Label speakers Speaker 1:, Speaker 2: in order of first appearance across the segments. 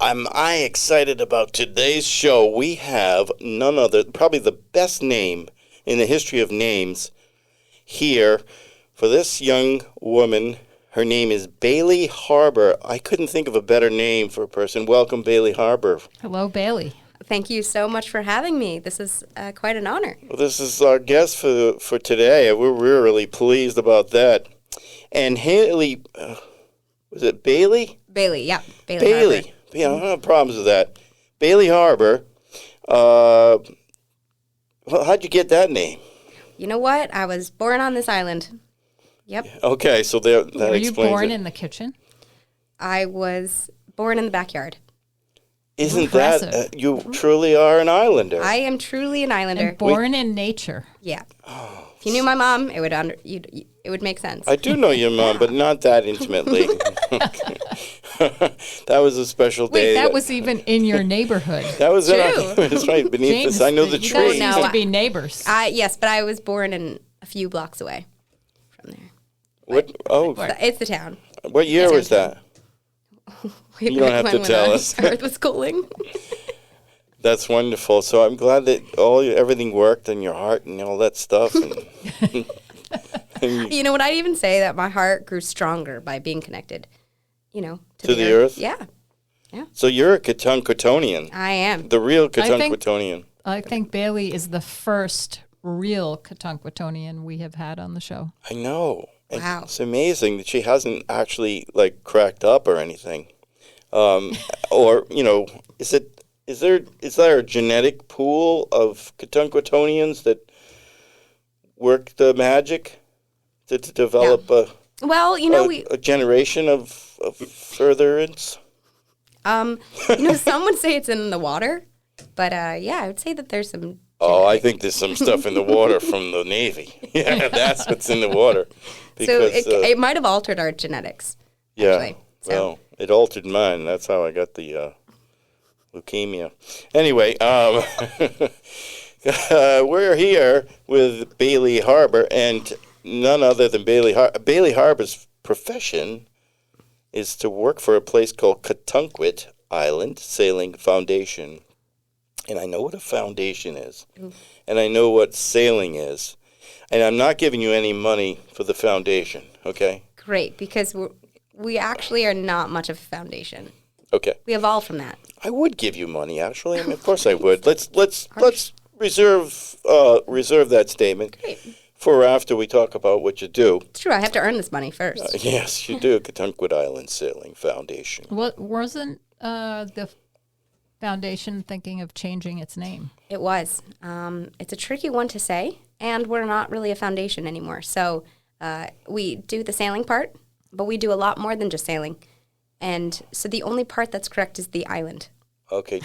Speaker 1: am I excited about today's show. We have none other, probably the best name in the history of names here for this young woman. Her name is Bailey Harbor. I couldn't think of a better name for a person. Welcome, Bailey Harbor.
Speaker 2: Hello, Bailey.
Speaker 3: Thank you so much for having me. This is quite an honor.
Speaker 1: Well, this is our guest for today. We're really pleased about that. And Haley, was it Bailey?
Speaker 3: Bailey, yeah.
Speaker 1: Bailey.
Speaker 3: Harbor.
Speaker 1: Yeah, I don't have problems with that. Bailey Harbor. How'd you get that name?
Speaker 3: You know what? I was born on this island. Yep.
Speaker 1: Okay, so that explains it.
Speaker 2: Were you born in the kitchen?
Speaker 3: I was born in the backyard.
Speaker 1: Isn't
Speaker 2: Impressive.
Speaker 1: that, you truly are an islander.
Speaker 3: I am truly an islander.
Speaker 2: And born in nature.
Speaker 3: Yeah. If you knew my mom, it would make sense.
Speaker 1: I do know your mom, but not that intimately. That was a special day.
Speaker 2: Wait, that was even in your neighborhood.
Speaker 1: That was
Speaker 3: True.
Speaker 1: That's right, beneath
Speaker 2: James,
Speaker 1: this. I know the
Speaker 2: you guys
Speaker 1: tree.
Speaker 2: used to be neighbors.
Speaker 3: Yes, but I was born in a few blocks away from there.
Speaker 1: What? Oh,
Speaker 3: It's the town.
Speaker 1: what year was that?
Speaker 3: Way
Speaker 1: You don't
Speaker 3: back
Speaker 1: have to
Speaker 3: when
Speaker 1: tell
Speaker 3: the
Speaker 1: us.
Speaker 3: Earth was cooling.
Speaker 1: That's wonderful. So I'm glad that everything worked in your heart and all that stuff. And,
Speaker 3: You know what? I'd even say that my heart grew stronger by being connected,
Speaker 1: To the earth?
Speaker 3: Yeah,
Speaker 1: so you're a Katunkwitonian,
Speaker 3: I am.
Speaker 1: the real
Speaker 2: think-
Speaker 1: Katunkwitonian.
Speaker 2: I think Bailey is the first real Katunkwitonian we have had on the show.
Speaker 1: I know. And
Speaker 3: Wow.
Speaker 1: It's amazing that she hasn't actually cracked up or anything. Or is there a genetic pool of Katunkwitonians that work the magic to develop
Speaker 3: Well,
Speaker 1: a generation of furtherance?
Speaker 3: Some would say it's in the water, but yeah, I would say that there's some.
Speaker 1: Oh, I think there's some stuff in the water from the Navy. Yeah, that's what's in the water.
Speaker 3: So
Speaker 1: Because,
Speaker 3: it might have altered our genetics.
Speaker 1: yeah,
Speaker 3: actually, so.
Speaker 1: well, it altered mine. That's how I got the leukemia. Anyway, we're here with Bailey Harbor, and none other than Bailey Harbor. Bailey Harbor's profession is to work for a place called Katunkwit Island Sailing Foundation. And I know what a foundation is, and I know what sailing is. And I'm not giving you any money for the foundation, okay?
Speaker 3: Great, because we actually are not much of a foundation.
Speaker 1: Okay.
Speaker 3: We evolved from that.
Speaker 1: I would give you money, actually. I mean, of course I would. Let's reserve that statement
Speaker 3: Great.
Speaker 1: for after we talk about what you do.
Speaker 3: It's true. I have to earn this money first.
Speaker 1: Yes, you do. Katunkwit Island Sailing Foundation.
Speaker 2: What wasn't the foundation thinking of changing its name?
Speaker 3: It was. It's a tricky one to say, and we're not really a foundation anymore. So we do the sailing part, but we do a lot more than just sailing. And so the only part that's correct is the island.
Speaker 1: Okay.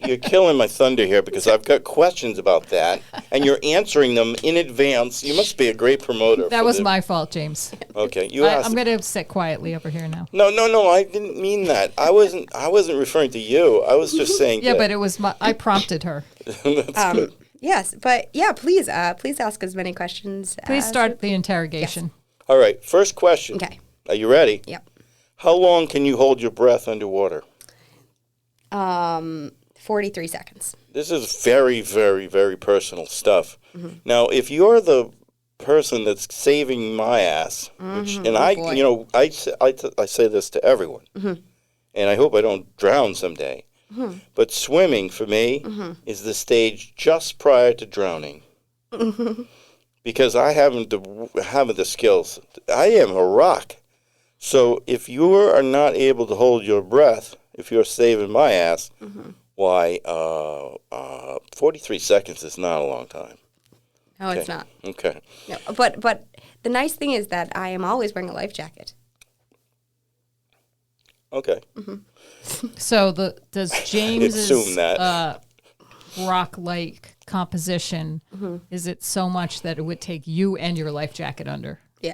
Speaker 1: You're killing my thunder here because I've got questions about that, and you're answering them in advance. You must be a great promoter.
Speaker 2: That was my fault, James.
Speaker 1: Okay, you asked.
Speaker 2: I'm going to sit quietly over here now.
Speaker 1: No, I didn't mean that. I wasn't referring to you. I was just saying.
Speaker 2: Yeah,
Speaker 1: that.
Speaker 2: but it was I prompted her.
Speaker 1: That's good.
Speaker 3: Yes, but yeah, please ask as many questions.
Speaker 2: Please
Speaker 3: as-
Speaker 2: start the interrogation.
Speaker 1: All right, first question.
Speaker 3: Okay.
Speaker 1: Are you ready?
Speaker 3: Yep.
Speaker 1: How long can you hold your breath underwater?
Speaker 3: 43 seconds.
Speaker 1: This is very, very, very personal stuff. Now, if you're the person that's saving my ass, which, and
Speaker 3: boy.
Speaker 1: I say this to everyone, and I hope I don't drown someday. But swimming for me is the stage just prior to drowning, because I haven't the skills. I am a rock. So if you are not able to hold your breath, if you're saving my ass, why 43 seconds is not a long time.
Speaker 3: No, it's not.
Speaker 1: Okay.
Speaker 3: No, but the nice thing is that I am always wearing a life jacket.
Speaker 1: Okay.
Speaker 2: So does James's
Speaker 1: assume that.
Speaker 2: rock-like composition, is it so much that it would take you and your life jacket under?
Speaker 3: Yeah.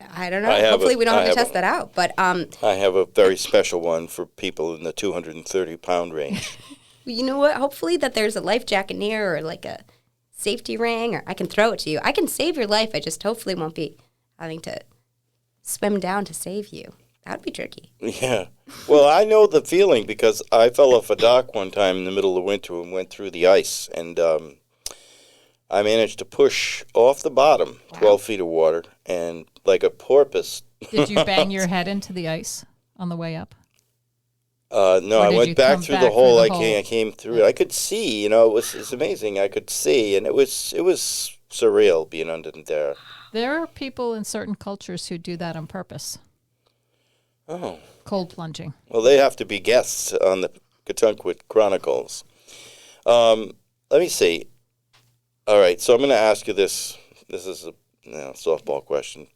Speaker 3: I don't know. Hopefully we don't have to test that out. But
Speaker 1: I have a very special one for people in the 230-pound range.
Speaker 3: you know what? Hopefully that there's a life jacket near or like a safety ring, or I can throw it to you. I can save your life. I just hopefully won't be having to swim down to save you. That would be tricky.
Speaker 1: Yeah. Well, I know the feeling because I fell off a dock one time in the middle of winter and went through the ice. And I managed to push off the bottom 12 feet of water and like a porpoise.
Speaker 2: Did you bang your head into the ice on the way up?
Speaker 1: No,
Speaker 2: Or
Speaker 1: I
Speaker 2: did you
Speaker 1: went back
Speaker 2: come
Speaker 1: through
Speaker 2: back
Speaker 1: the hole.
Speaker 2: through the hole?
Speaker 1: I came through. I could see. It was amazing. I could see, and it was surreal being under there.
Speaker 2: There are people in certain cultures who do that on purpose.
Speaker 1: Oh,
Speaker 2: Cold plunging.
Speaker 1: well, they have to be guests on the Katunkwit Chronicles. Let me see. All right, so I'm going to ask you this. This is a softball question.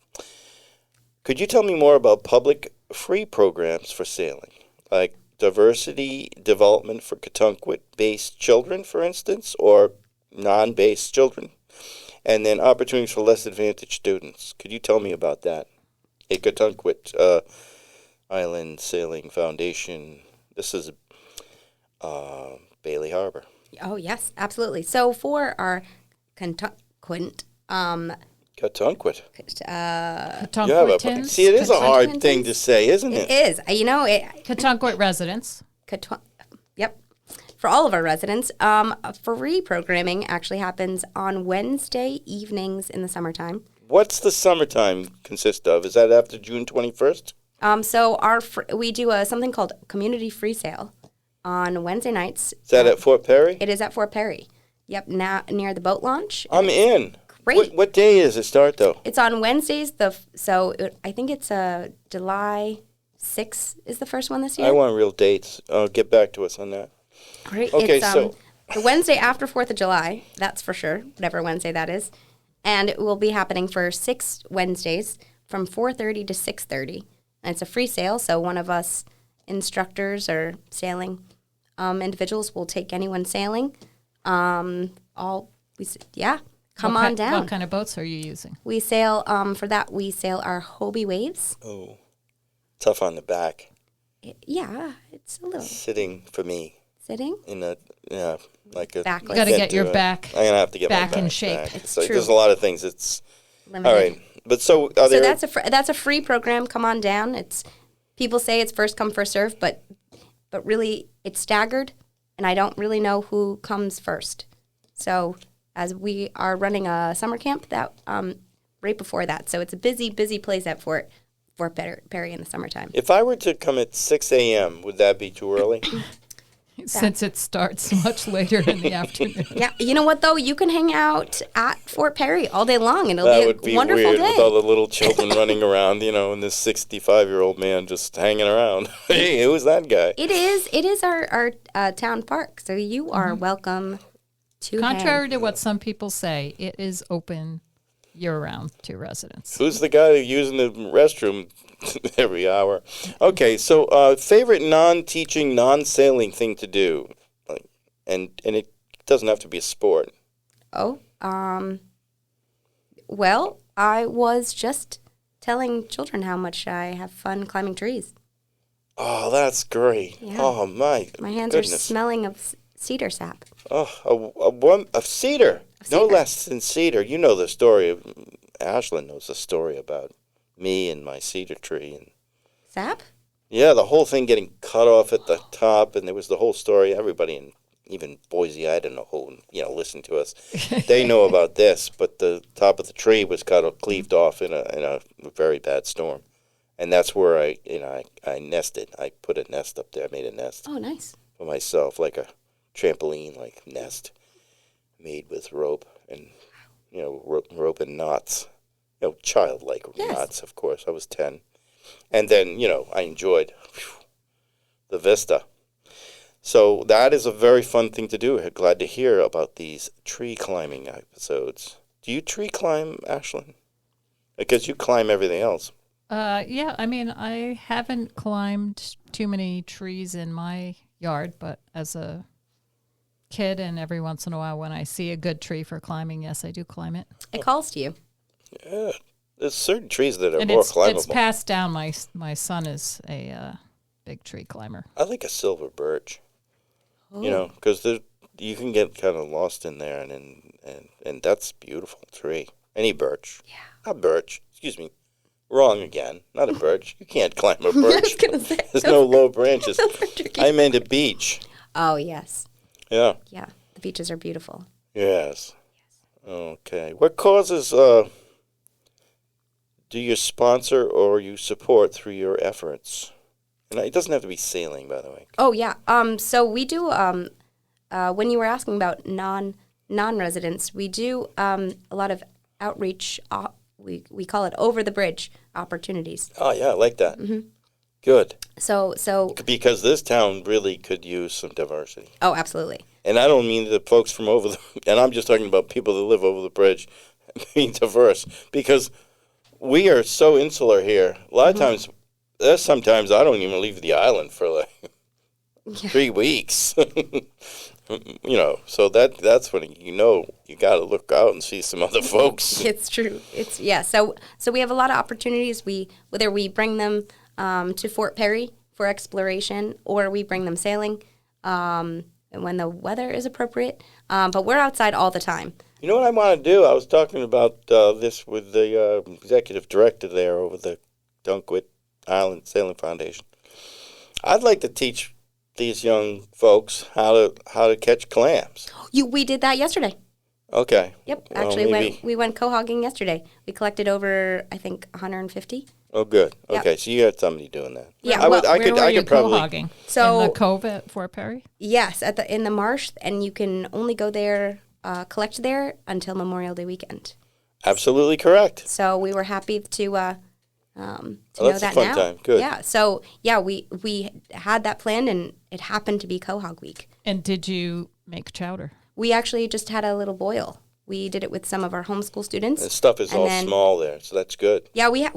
Speaker 1: Could you tell me more about public free programs for sailing, like diversity development for Katunkwit-based children, for instance, or non-based children, and then opportunities for less advantaged students? Could you tell me about that? A Katunkwit Island Sailing Foundation. This is Bailey Harbor.
Speaker 3: Oh, yes, absolutely. So for our Katunkwit,
Speaker 1: Katunkwit.
Speaker 2: Katunkwitins.
Speaker 1: See, it is a hard
Speaker 3: Katunkwitins?
Speaker 1: thing to say, isn't
Speaker 3: it
Speaker 1: it?
Speaker 3: is.
Speaker 2: Katunkwit residents.
Speaker 3: Yep. For all of our residents, free programming actually happens on Wednesday evenings in the summertime.
Speaker 1: What's the summertime consist of? Is that after June 21st?
Speaker 3: So we do something called community free sale on Wednesday nights.
Speaker 1: Is that at Fort Perry?
Speaker 3: It is at Fort Perry. Yep, now near the boat launch.
Speaker 1: I'm in.
Speaker 3: Great.
Speaker 1: What day does it start, though?
Speaker 3: It's on Wednesdays. I think it's July 6th is the first one this year.
Speaker 1: I want real dates. Get back to us on that.
Speaker 3: Great.
Speaker 1: Okay,
Speaker 3: it's,
Speaker 1: so-
Speaker 3: the Wednesday after 4th of July, that's for sure, whatever Wednesday that is. And it will be happening for 6 Wednesdays from 4:30 to 6:30. And it's a free sale, so one of us instructors or sailing individuals will take anyone sailing. Come on down.
Speaker 2: What kind of boats are you using?
Speaker 3: We sail, for that, we sail our Hobie Waves.
Speaker 1: Oh, tough on the back.
Speaker 3: Yeah, it's a little
Speaker 1: Sitting for me
Speaker 3: sitting.
Speaker 1: in a like a.
Speaker 3: Back
Speaker 2: You got to
Speaker 3: Can't
Speaker 2: get your back.
Speaker 1: I'm gonna have to get
Speaker 2: back
Speaker 1: my
Speaker 2: in
Speaker 1: back
Speaker 2: shape.
Speaker 1: back.
Speaker 3: It's
Speaker 1: So
Speaker 3: true.
Speaker 1: there's a lot of things. It's
Speaker 3: Limited.
Speaker 1: all right, but so are
Speaker 3: So
Speaker 1: there?
Speaker 3: that's a free program. Come on down. It's people say it's first come first serve, but really it's staggered, and I don't really know who comes first. So as we are running a summer camp that right before that, so it's a busy place at Fort Perry in the summertime.
Speaker 1: If I were to come at 6 a.m., would that be too early?
Speaker 2: Since it starts much later in the afternoon.
Speaker 3: Yeah, you know what though? You can hang out at Fort Perry all day long, and it'll
Speaker 1: That
Speaker 3: be
Speaker 1: would
Speaker 3: a
Speaker 1: be
Speaker 3: wonderful
Speaker 1: weird
Speaker 3: day.
Speaker 1: with all the little children running around, and this 65-year-old man just hanging around. Hey, who's that guy?
Speaker 3: It is our town park, so you are welcome to.
Speaker 2: Contrary
Speaker 3: hang.
Speaker 2: to what some people say, it is open year-round to residents.
Speaker 1: Who's the guy using the restroom every hour? Okay, so favorite non-teaching, non-sailing thing to do, and it doesn't have to be a sport.
Speaker 3: Oh, well, I was just telling children how much I have fun climbing trees.
Speaker 1: Oh, that's great.
Speaker 3: Yeah.
Speaker 1: Oh my
Speaker 3: My hands are
Speaker 1: goodness.
Speaker 3: smelling of cedar sap.
Speaker 1: Oh, a cedar. No
Speaker 3: cedar.
Speaker 1: less than cedar. You know the story. Ashlyn knows the story about me and my cedar tree. And
Speaker 3: Sap?
Speaker 1: yeah, the whole thing getting cut off at the top, and there was the whole story. Everybody, in even Boise, Idaho, who listen to us, they know about this. But the top of the tree was cleaved off in a very bad storm, and that's where I nested. I put a nest up there. I made a nest
Speaker 3: Oh, nice.
Speaker 1: for myself, like a trampoline, like nest made with rope and rope and knots. Childlike
Speaker 3: Yes.
Speaker 1: knots, of course. I was 10. And then, I enjoyed the vista. So that is a very fun thing to do. Glad to hear about these tree climbing episodes. Do you tree climb, Ashlyn? Because you climb everything else.
Speaker 2: Yeah, I mean, I haven't climbed too many trees in my yard, but as a kid and every once in a while when I see a good tree for climbing, yes, I do climb it.
Speaker 3: It calls to you.
Speaker 1: Yeah. There's certain trees that are
Speaker 2: And
Speaker 1: more
Speaker 2: it's
Speaker 1: climbable.
Speaker 2: passed down. My son is a big tree climber.
Speaker 1: I like a silver birch.
Speaker 3: Oh.
Speaker 1: Because you can get kind of lost in there, and that's a beautiful tree. Any birch.
Speaker 3: Yeah.
Speaker 1: Not birch. Excuse me. Wrong again. Not a birch. You can't climb a
Speaker 3: I was
Speaker 1: birch.
Speaker 3: gonna say
Speaker 1: There's no low branches.
Speaker 3: those are tricky.
Speaker 1: I meant a beech.
Speaker 3: Oh yes,
Speaker 1: Yeah.
Speaker 3: yeah. The beaches are beautiful.
Speaker 1: Yes. Okay. What causes do you sponsor or you support through your efforts? And it doesn't have to be sailing, by the way.
Speaker 3: Oh yeah. So we do. When you were asking about non-residents, we do a lot of outreach. We call it over the bridge opportunities.
Speaker 1: Oh, yeah, I like that. Good.
Speaker 3: So
Speaker 1: Because this town really could use some diversity.
Speaker 3: oh, absolutely.
Speaker 1: And I don't mean the folks from over the, and I'm just talking about people that live over the bridge being diverse. Because we are so insular here. A lot of times, there's sometimes I don't even leave the island for like 3 weeks. You know, so that's when you got to look out and see some other folks.
Speaker 3: It's true. It's yeah. So we have a lot of opportunities. Whether we bring them to Fort Perry for exploration or we bring them sailing when the weather is appropriate. But we're outside all the time.
Speaker 1: You know what I want to do? I was talking about this with the executive director there over the Dunkwit Island Sailing Foundation. I'd like to teach these young folks how to catch clams.
Speaker 3: We did that yesterday.
Speaker 1: Okay.
Speaker 3: Yep.
Speaker 1: Well,
Speaker 3: Actually,
Speaker 1: maybe-
Speaker 3: we went cohogging yesterday. We collected over, I think, 150.
Speaker 1: Oh, good.
Speaker 3: Yep.
Speaker 1: Okay, so you had somebody doing that.
Speaker 3: Yeah,
Speaker 1: I
Speaker 3: well,
Speaker 2: Where were you
Speaker 1: could probably.
Speaker 2: cohogging?
Speaker 3: So-
Speaker 2: in the cove at Fort Perry?
Speaker 3: Yes, in the marsh, and you can only go there, collect there until Memorial Day weekend.
Speaker 1: Absolutely correct.
Speaker 3: So we were happy to
Speaker 1: Oh,
Speaker 3: know
Speaker 1: that's a
Speaker 3: that
Speaker 1: fun
Speaker 3: now.
Speaker 1: time. Good.
Speaker 3: Yeah. So yeah, we had that planned, and it happened to be Quahog Week.
Speaker 2: And did you make chowder?
Speaker 3: We actually just had a little boil. We did it with some of our homeschool students.
Speaker 1: The stuff is
Speaker 3: And
Speaker 1: all
Speaker 3: then-
Speaker 1: small there, so that's good.
Speaker 3: Yeah, we had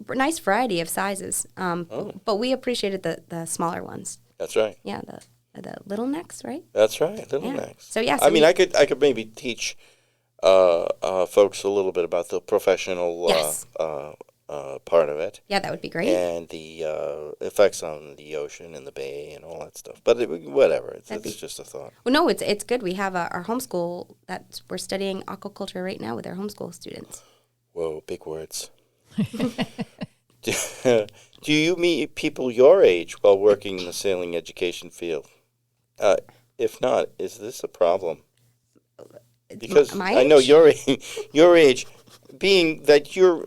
Speaker 3: a nice variety of sizes,
Speaker 1: Oh.
Speaker 3: but we appreciated the smaller ones.
Speaker 1: That's right.
Speaker 3: Yeah, the little necks, right?
Speaker 1: That's right. Little
Speaker 3: Yeah.
Speaker 1: necks.
Speaker 3: So yeah,
Speaker 1: I mean, I could maybe teach folks a little bit about the professional
Speaker 3: Yes.
Speaker 1: part of it
Speaker 3: Yeah, that would be great.
Speaker 1: and the effects on the ocean and the bay and all that stuff. But whatever, it's just a thought.
Speaker 3: Well, no, it's good. We have our homeschool that we're studying aquaculture right now with our homeschool students.
Speaker 1: Whoa, big words. Do you meet people your age while working in the sailing education field? If not, is this a problem? Because
Speaker 3: My
Speaker 1: I know
Speaker 3: age?
Speaker 1: your age, being that you're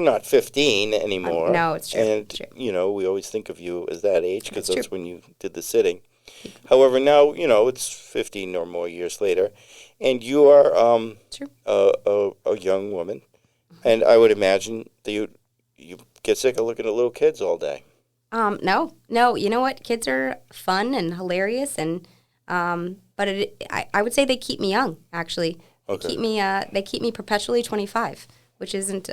Speaker 1: not 15 anymore.
Speaker 3: No, it's true.
Speaker 1: And
Speaker 3: True.
Speaker 1: we always think of you as that age because
Speaker 3: That's
Speaker 1: that's
Speaker 3: true.
Speaker 1: when you did the sitting. However, now it's 15 or more years later, and you are
Speaker 3: True.
Speaker 1: a young woman, and I would imagine that you get sick of looking at little kids all day.
Speaker 3: No. You know what? Kids are fun and hilarious, and but I would say they keep me young. Actually,
Speaker 1: Okay.
Speaker 3: they keep me perpetually 25, which isn't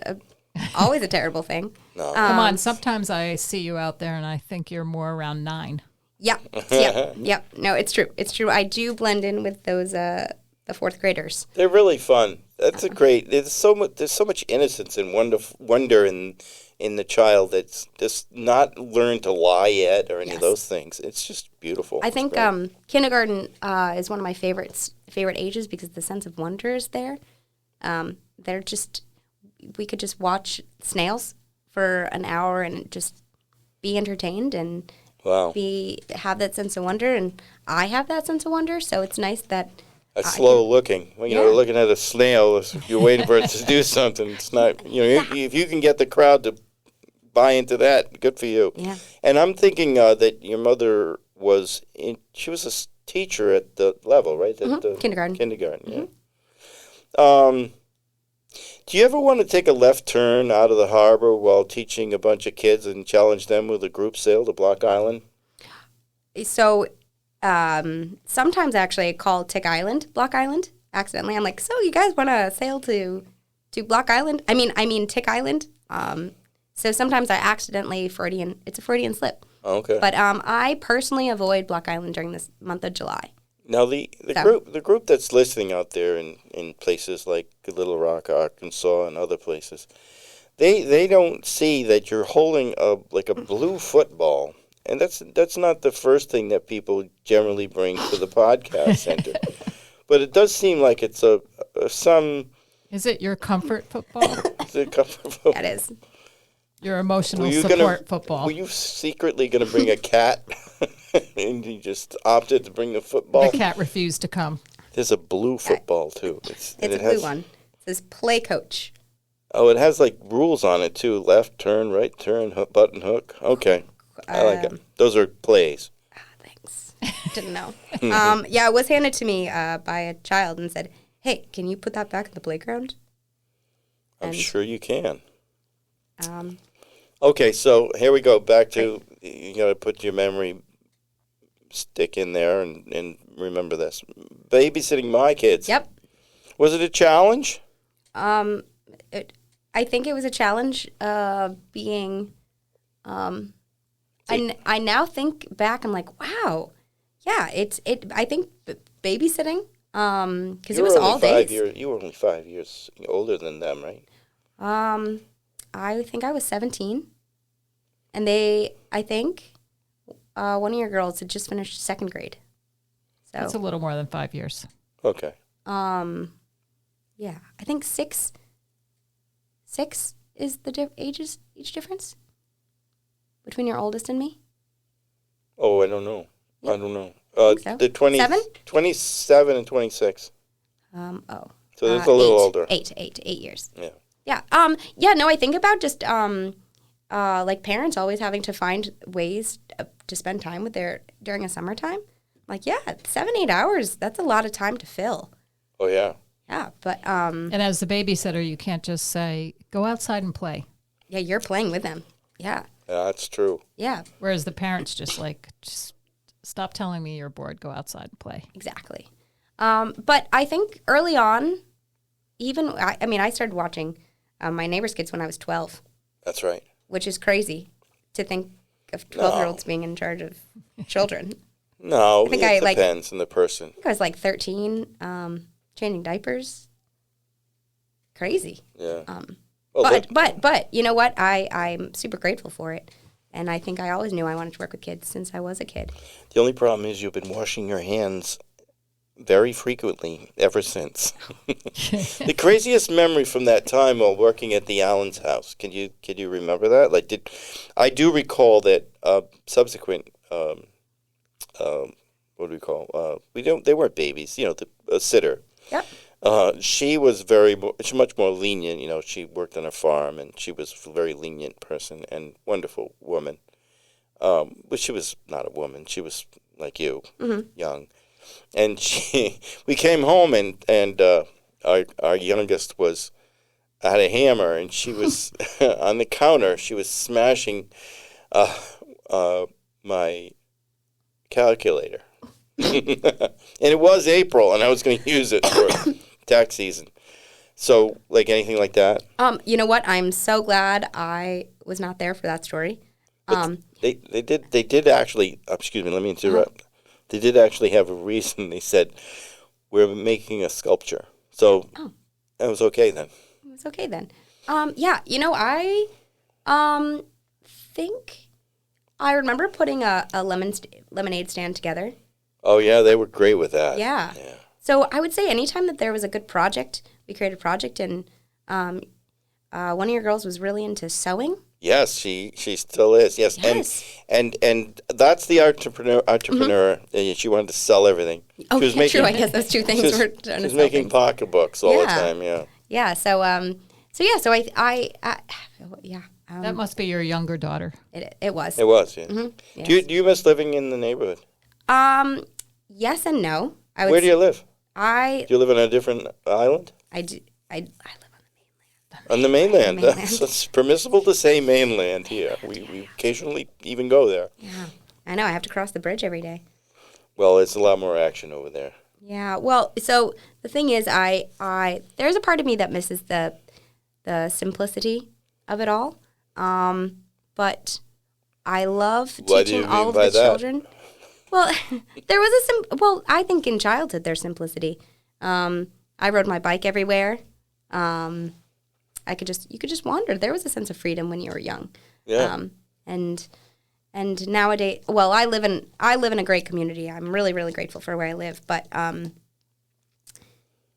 Speaker 3: always a terrible thing.
Speaker 1: No.
Speaker 2: Come on, sometimes I see you out there and I think you're more around 9.
Speaker 3: Yeah. Yep. No, it's true. It's true. I do blend in with those the fourth graders.
Speaker 1: They're really fun. That's a great. There's so much innocence and wonder in the child that's just not learned to lie yet or any of
Speaker 3: Yes.
Speaker 1: those things. It's just beautiful.
Speaker 3: I
Speaker 1: It's
Speaker 3: think
Speaker 1: great.
Speaker 3: kindergarten is one of my favorite ages because the sense of wonder is there. They're just we could just watch snails for an hour and just be entertained and
Speaker 1: Wow.
Speaker 3: have that sense of wonder, and I have that sense of wonder. So it's nice that
Speaker 1: That's slow looking. When
Speaker 3: Yeah.
Speaker 1: you're looking at a snail, you're waiting for it to do something. It's not. If you can get the crowd to buy into that, good for you.
Speaker 3: Yeah.
Speaker 1: And I'm thinking that your mother she was a teacher at the level, right? At the
Speaker 3: kindergarten.
Speaker 1: Kindergarten, yeah. Do you ever want to take a left turn out of the harbor while teaching a bunch of kids and challenge them with a group sail to Block Island?
Speaker 3: So sometimes actually I call Tick Island Block Island accidentally. I'm like, so you guys want to sail to Block Island? I mean Tick Island. So sometimes I accidentally it's a Freudian slip.
Speaker 1: Okay.
Speaker 3: But I personally avoid Block Island during this month of July.
Speaker 1: Now the group that's listening out there in places like Little Rock, Arkansas, and other places, they don't see that you're holding a blue football, and that's not the first thing that people generally bring to the podcast center. But it does seem like it's some
Speaker 2: Is it your comfort football?
Speaker 1: it's a comfort.
Speaker 3: That is.
Speaker 2: Your emotional
Speaker 1: Were you
Speaker 2: support football.
Speaker 1: Were you secretly going to bring a cat, and you just opted to bring the football?
Speaker 2: The cat refused to come.
Speaker 1: There's a blue football too.
Speaker 3: It's a blue one. It says play coach.
Speaker 1: Oh, it has like rules on it too. Left turn, right turn, button hook. Okay, I like it. Those are plays.
Speaker 3: Thanks. Didn't know. Yeah, it was handed to me by a child and said, "Hey, can you put that back in the playground?"
Speaker 1: I'm sure you can.
Speaker 3: Um,
Speaker 1: Okay, so here we go. Back to you got to put your memory stick in there and remember this. Babysitting my kids.
Speaker 3: Yep.
Speaker 1: Was it a challenge?
Speaker 3: I think it was a challenge. Being, I now think back. I'm like, wow, yeah. I think babysitting. Because it was all days.
Speaker 1: You were only 5 years older than them, right?
Speaker 3: I think I was 17, and I think, one of your girls had just finished 2nd grade. So
Speaker 2: That's a little more than 5 years.
Speaker 1: Okay.
Speaker 3: yeah, I think six is the age difference between your oldest and me.
Speaker 1: Oh, I don't know.
Speaker 3: Yeah.
Speaker 1: I don't know.
Speaker 3: think so.
Speaker 1: The 20,
Speaker 3: 7?
Speaker 1: 27 and 26.
Speaker 3: Oh.
Speaker 1: So that's a little older.
Speaker 3: 8 years.
Speaker 1: Yeah.
Speaker 3: Yeah. Yeah. No, I think about just like parents always having to find ways to spend time with during a summertime. Like, yeah, 7-8 hours. That's a lot of time to fill.
Speaker 1: Oh yeah.
Speaker 3: Yeah, but
Speaker 2: And as the babysitter, you can't just say, go outside and play.
Speaker 3: yeah, you're playing with them. Yeah.
Speaker 1: Yeah, that's true.
Speaker 3: Yeah.
Speaker 2: Whereas the parents just stop telling me you're bored, go outside and play.
Speaker 3: Exactly. But I think early on, I started watching My Neighbor's Kids when I was 12,
Speaker 1: That's right.
Speaker 3: which is crazy to think of 12-year-olds being in charge of children.
Speaker 1: No,
Speaker 3: I think
Speaker 1: it depends on the person.
Speaker 3: I think I was like 13, changing diapers. Crazy.
Speaker 1: Yeah.
Speaker 3: But you know what? I'm super grateful for it. And I think I always knew I wanted to work with kids since I was a kid.
Speaker 1: The only problem is you've been washing your hands very frequently ever since. The craziest memory from that time while working at the Allen's house. Can you remember that? I do recall that subsequent what do we call? They weren't babies. A sitter.
Speaker 3: Yep.
Speaker 1: She was much more lenient. She worked on a farm, and she was a very lenient person and wonderful woman. But she was not a woman. She was like you, young. And we came home, and our youngest had a hammer, and she was on the counter. She was smashing my calculator. And it was April, and I was going to use it for tax season. So, like anything like that?
Speaker 3: You know what? I'm so glad I was not there for that story.
Speaker 1: They did actually, excuse me, let me interrupt. They did actually have a reason. They said, we're making a sculpture. So, that was okay then.
Speaker 3: It was okay then. Yeah, I think I remember putting a lemonade stand together.
Speaker 1: Oh, yeah, they were great with that.
Speaker 3: Yeah. So I would say anytime that there was a good project, we created a project, and one of your girls was really into sewing.
Speaker 1: Yes, she still is. Yes. And that's the entrepreneur. She wanted to sell everything.
Speaker 3: Oh, true. I guess those two things were done.
Speaker 1: She was making pocketbooks all the time. Yeah.
Speaker 3: Yeah. So I yeah.
Speaker 2: That must be your younger daughter.
Speaker 3: It was.
Speaker 1: It was. Yeah.
Speaker 3: Mm-hmm. Yes.
Speaker 1: Do you miss living in the neighborhood?
Speaker 3: Yes and no.
Speaker 1: Where do you live?
Speaker 3: Do
Speaker 1: you live on a different island?
Speaker 3: I do. I live
Speaker 1: on the mainland. It's permissible to say mainland here. We occasionally even go there.
Speaker 3: Yeah, I know. I have to cross the bridge every day.
Speaker 1: Well, it's a lot more action over there.
Speaker 3: Yeah. Well, so the thing is, there's a part of me that misses the simplicity of it all. But I love teaching all of the children. Well, there was I think in childhood there's simplicity. I rode my bike everywhere. You could just wander. There was a sense of freedom when you were young.
Speaker 1: Yeah.
Speaker 3: And nowadays, well, I live in a great community. I'm really, really grateful for where I live. But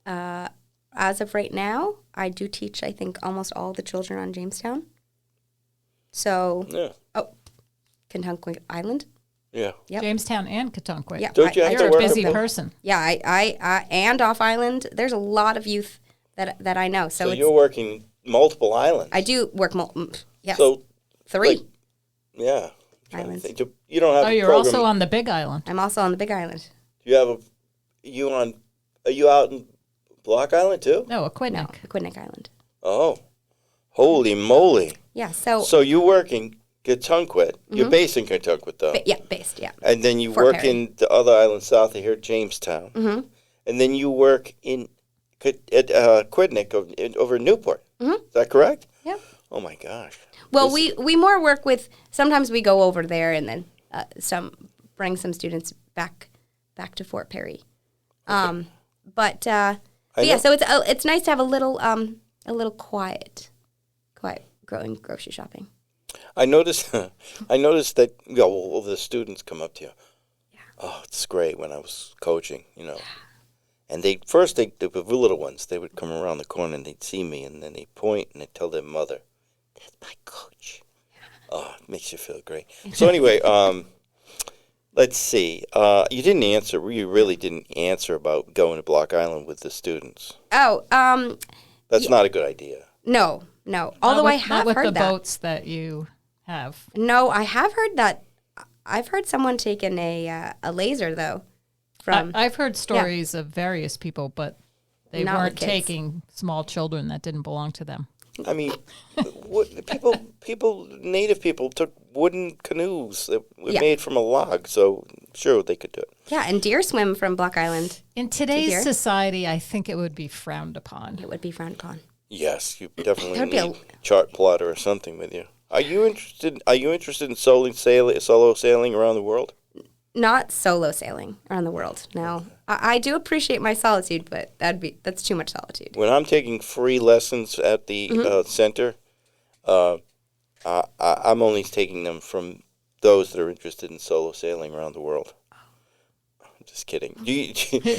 Speaker 3: as of right now, I do teach, I think, almost all the children on Jamestown. So,
Speaker 1: Yeah.
Speaker 3: Kentucky Island.
Speaker 1: Yeah.
Speaker 3: Yep.
Speaker 2: Jamestown and Katunquit.
Speaker 3: Yeah,
Speaker 1: Don't you have
Speaker 2: You're
Speaker 1: to
Speaker 2: a
Speaker 1: work
Speaker 2: busy
Speaker 1: up-
Speaker 2: person.
Speaker 3: Yeah, I and off island. There's a lot of youth that I know. So,
Speaker 1: So
Speaker 3: it's,
Speaker 1: you're working multiple islands.
Speaker 3: I do work. Yes,
Speaker 1: So,
Speaker 3: 3
Speaker 1: like, yeah.
Speaker 3: islands.
Speaker 1: You don't have
Speaker 2: Oh,
Speaker 1: a
Speaker 2: you're
Speaker 1: program.
Speaker 2: also on the Big Island.
Speaker 3: I'm also on the Big Island.
Speaker 1: You have are you out in Block Island too?
Speaker 2: No, Aquidneck.
Speaker 3: No, Aquidneck Island.
Speaker 1: Oh, holy moly.
Speaker 3: Yeah. So,
Speaker 1: So you work in Katunquit. You're based in Katunquit, though.
Speaker 3: based. Yeah.
Speaker 1: And then you
Speaker 3: Fort
Speaker 1: work
Speaker 3: Perry.
Speaker 1: in the other island south of here, Jamestown.
Speaker 3: Mm-hmm.
Speaker 1: And then you work at Quidnick over in Newport.
Speaker 3: Mhm.
Speaker 1: Is that correct?
Speaker 3: Yep.
Speaker 1: Oh, my gosh.
Speaker 3: Well,
Speaker 1: This-
Speaker 3: we more work with. Sometimes we go over there and then bring some students back to Fort Perry. But
Speaker 1: I
Speaker 3: yeah,
Speaker 1: know-
Speaker 3: so it's nice to have a little quiet growing grocery shopping.
Speaker 1: I noticed that, well, the students come up to you.
Speaker 3: Yeah.
Speaker 1: Oh, it's great when I was coaching, And they the little ones, they would come around the corner and they'd see me and then they'd point and they'd tell their mother, "That's my coach." Oh, it makes you feel great. So anyway, let's see. You really didn't answer about going to Block Island with the students.
Speaker 3: Oh,
Speaker 1: That's not a good idea.
Speaker 3: no. Although I
Speaker 2: Not
Speaker 3: have
Speaker 2: with the
Speaker 3: heard that.
Speaker 2: boats that you have.
Speaker 3: No, I have heard that. I've heard someone taking a laser though. From
Speaker 2: I've heard stories of various people, but they
Speaker 3: Not with
Speaker 2: weren't
Speaker 3: kids.
Speaker 2: taking small children that didn't belong to them.
Speaker 1: I mean, native people took wooden canoes that were
Speaker 3: Yeah.
Speaker 1: made from a log, so sure they could do it.
Speaker 3: yeah, and deer swim from Block Island.
Speaker 2: In today's
Speaker 3: hear?
Speaker 2: society, I think it would be frowned upon.
Speaker 3: It would be frowned upon.
Speaker 1: Yes, you definitely
Speaker 3: There'd be a-
Speaker 1: need chart plotter or something with you. Are you interested in solo sailing around the world?
Speaker 3: Not solo sailing around the world. No, I do appreciate my solitude, but that's too much solitude.
Speaker 1: When I'm taking free lessons at the center, I'm only taking them from those that are interested in solo sailing around the world. I'm just kidding.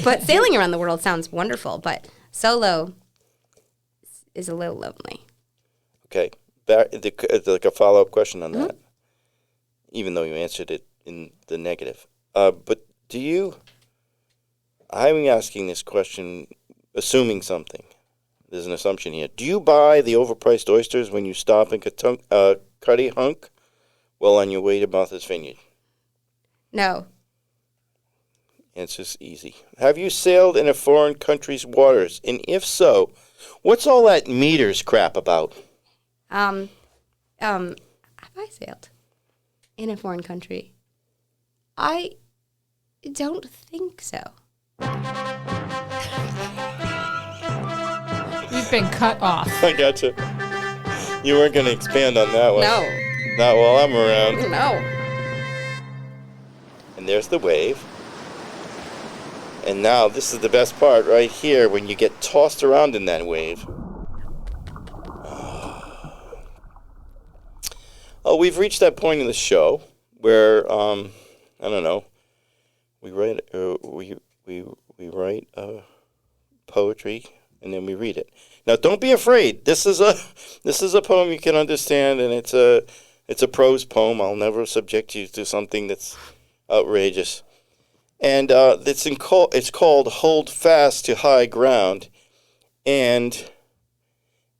Speaker 3: But sailing around the world sounds wonderful, but solo is a little lonely.
Speaker 1: Okay, like a follow-up question on that, even though you answered it in the negative. But I'm asking this question assuming something. There's an assumption here. Do you buy the overpriced oysters when you stop in Cuddy Hunk while on your way to Martha's Vineyard?
Speaker 3: No,
Speaker 1: Answer's easy. Have you sailed in a foreign country's waters? And if so, what's all that meters crap about?
Speaker 3: have I sailed in a foreign country? I don't think so.
Speaker 2: You've been cut off.
Speaker 1: I gotcha. You weren't going to expand on that one.
Speaker 3: No,
Speaker 1: Not while I'm around.
Speaker 3: no.
Speaker 1: And there's the wave. And now this is the best part right here when you get tossed around in that wave. Oh, we've reached that point in the show where I don't know. We write we write poetry and then we read it. Now don't be afraid. This is a poem you can understand, and it's a prose poem. I'll never subject you to something that's outrageous. And it's called Hold Fast to High Ground. And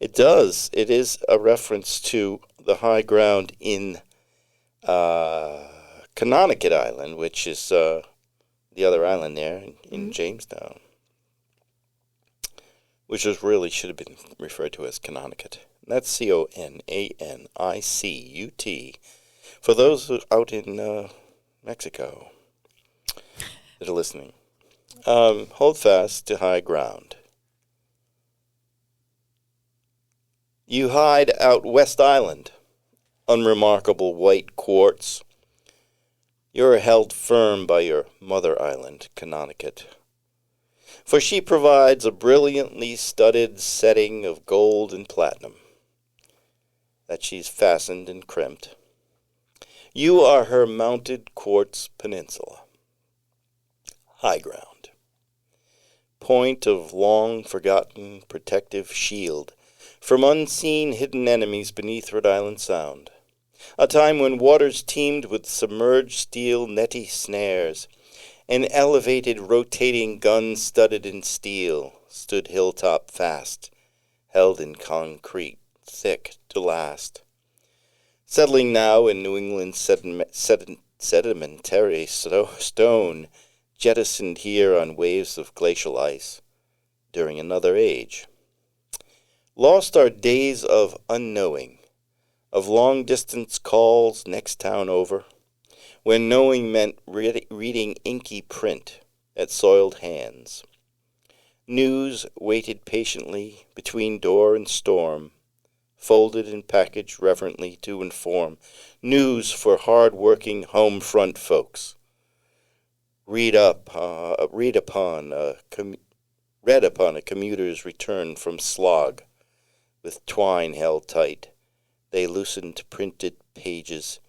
Speaker 1: it is a reference to the high ground in Cononicut Island, which is the other island there in Jamestown, which should have been referred to as Cononicut. That's Conianicut, for those out in Mexico that are listening. Hold fast to high ground. You hide out West Island, unremarkable white quartz. You're held firm by your mother island, Cononicut, for she provides a brilliantly studded setting of gold and platinum that she's fastened and crimped. You are her mounted quartz peninsula, high ground, point of long-forgotten protective shield from unseen hidden enemies beneath Rhode Island Sound. A time when waters teemed with submerged steel netty snares, and elevated rotating guns studded in steel stood hilltop fast, held in concrete, thick to last. Settling now in New England's sedimentary stone, jettisoned here on waves of glacial ice, during another age. Lost are days of unknowing, of long-distance calls next town over, when knowing meant reading inky print at soiled hands. News waited patiently between door and storm, folded and packaged reverently to inform. News for hard-working home front folks. Read upon a commuter's return from slog, with twine held tight. They loosened printed pages,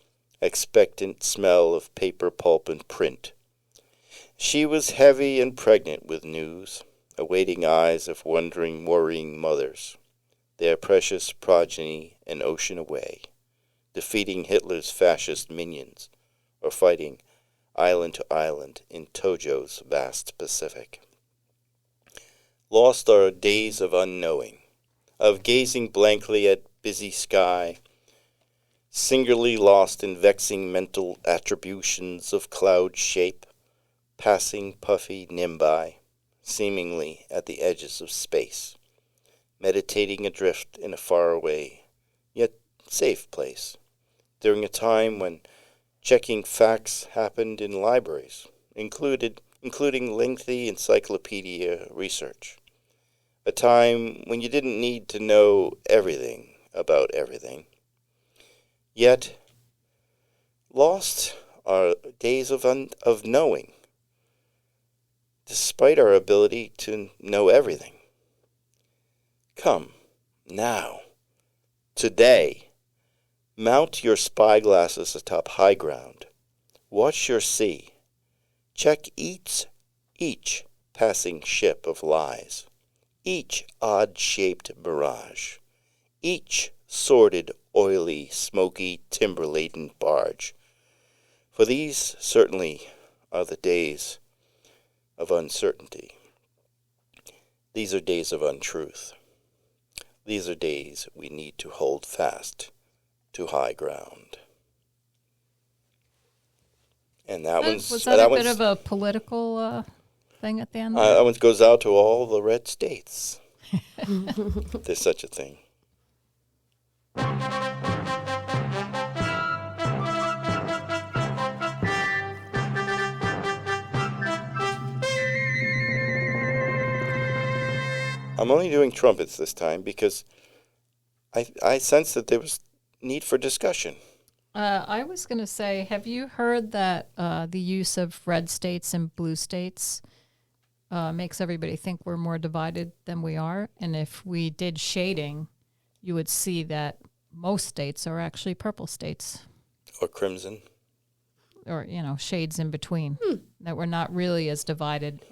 Speaker 1: expectant smell of paper, pulp, and print. She was heavy and pregnant with news, awaiting eyes of wondering, worrying mothers, their precious progeny an ocean away, defeating Hitler's fascist minions, or fighting island to island in Tojo's vast Pacific. Lost are days of unknowing, of gazing blankly at busy sky, singularly lost in vexing mental attributions of cloud shape, passing puffy nimbi, seemingly at the edges of space, meditating adrift in a faraway, yet safe place, during a time when checking facts happened in libraries, including lengthy encyclopedia research. A time when you didn't need to know everything about everything. Yet, lost are days of knowing, despite our ability to know everything. Come, now, today, mount your spyglasses atop high ground. Watch your sea. Check each passing ship of lies, each odd-shaped mirage, each sordid, oily, smoky, timber-laden barge. For these certainly are the days of uncertainty. These are days of untruth. These are days we need to hold fast to high ground. And
Speaker 2: Was that a bit of a political thing at the end?
Speaker 1: That one goes out to all the red states. If there's such a thing. I'm only doing trumpets this time because I sense that there was need for discussion.
Speaker 2: I was going to say, have you heard that the use of red states and blue states makes everybody think we're more divided than we are? And if we did shading, you would see that most states are actually purple states.
Speaker 1: Or crimson.
Speaker 2: Or, shades in between. That we're not really as divided,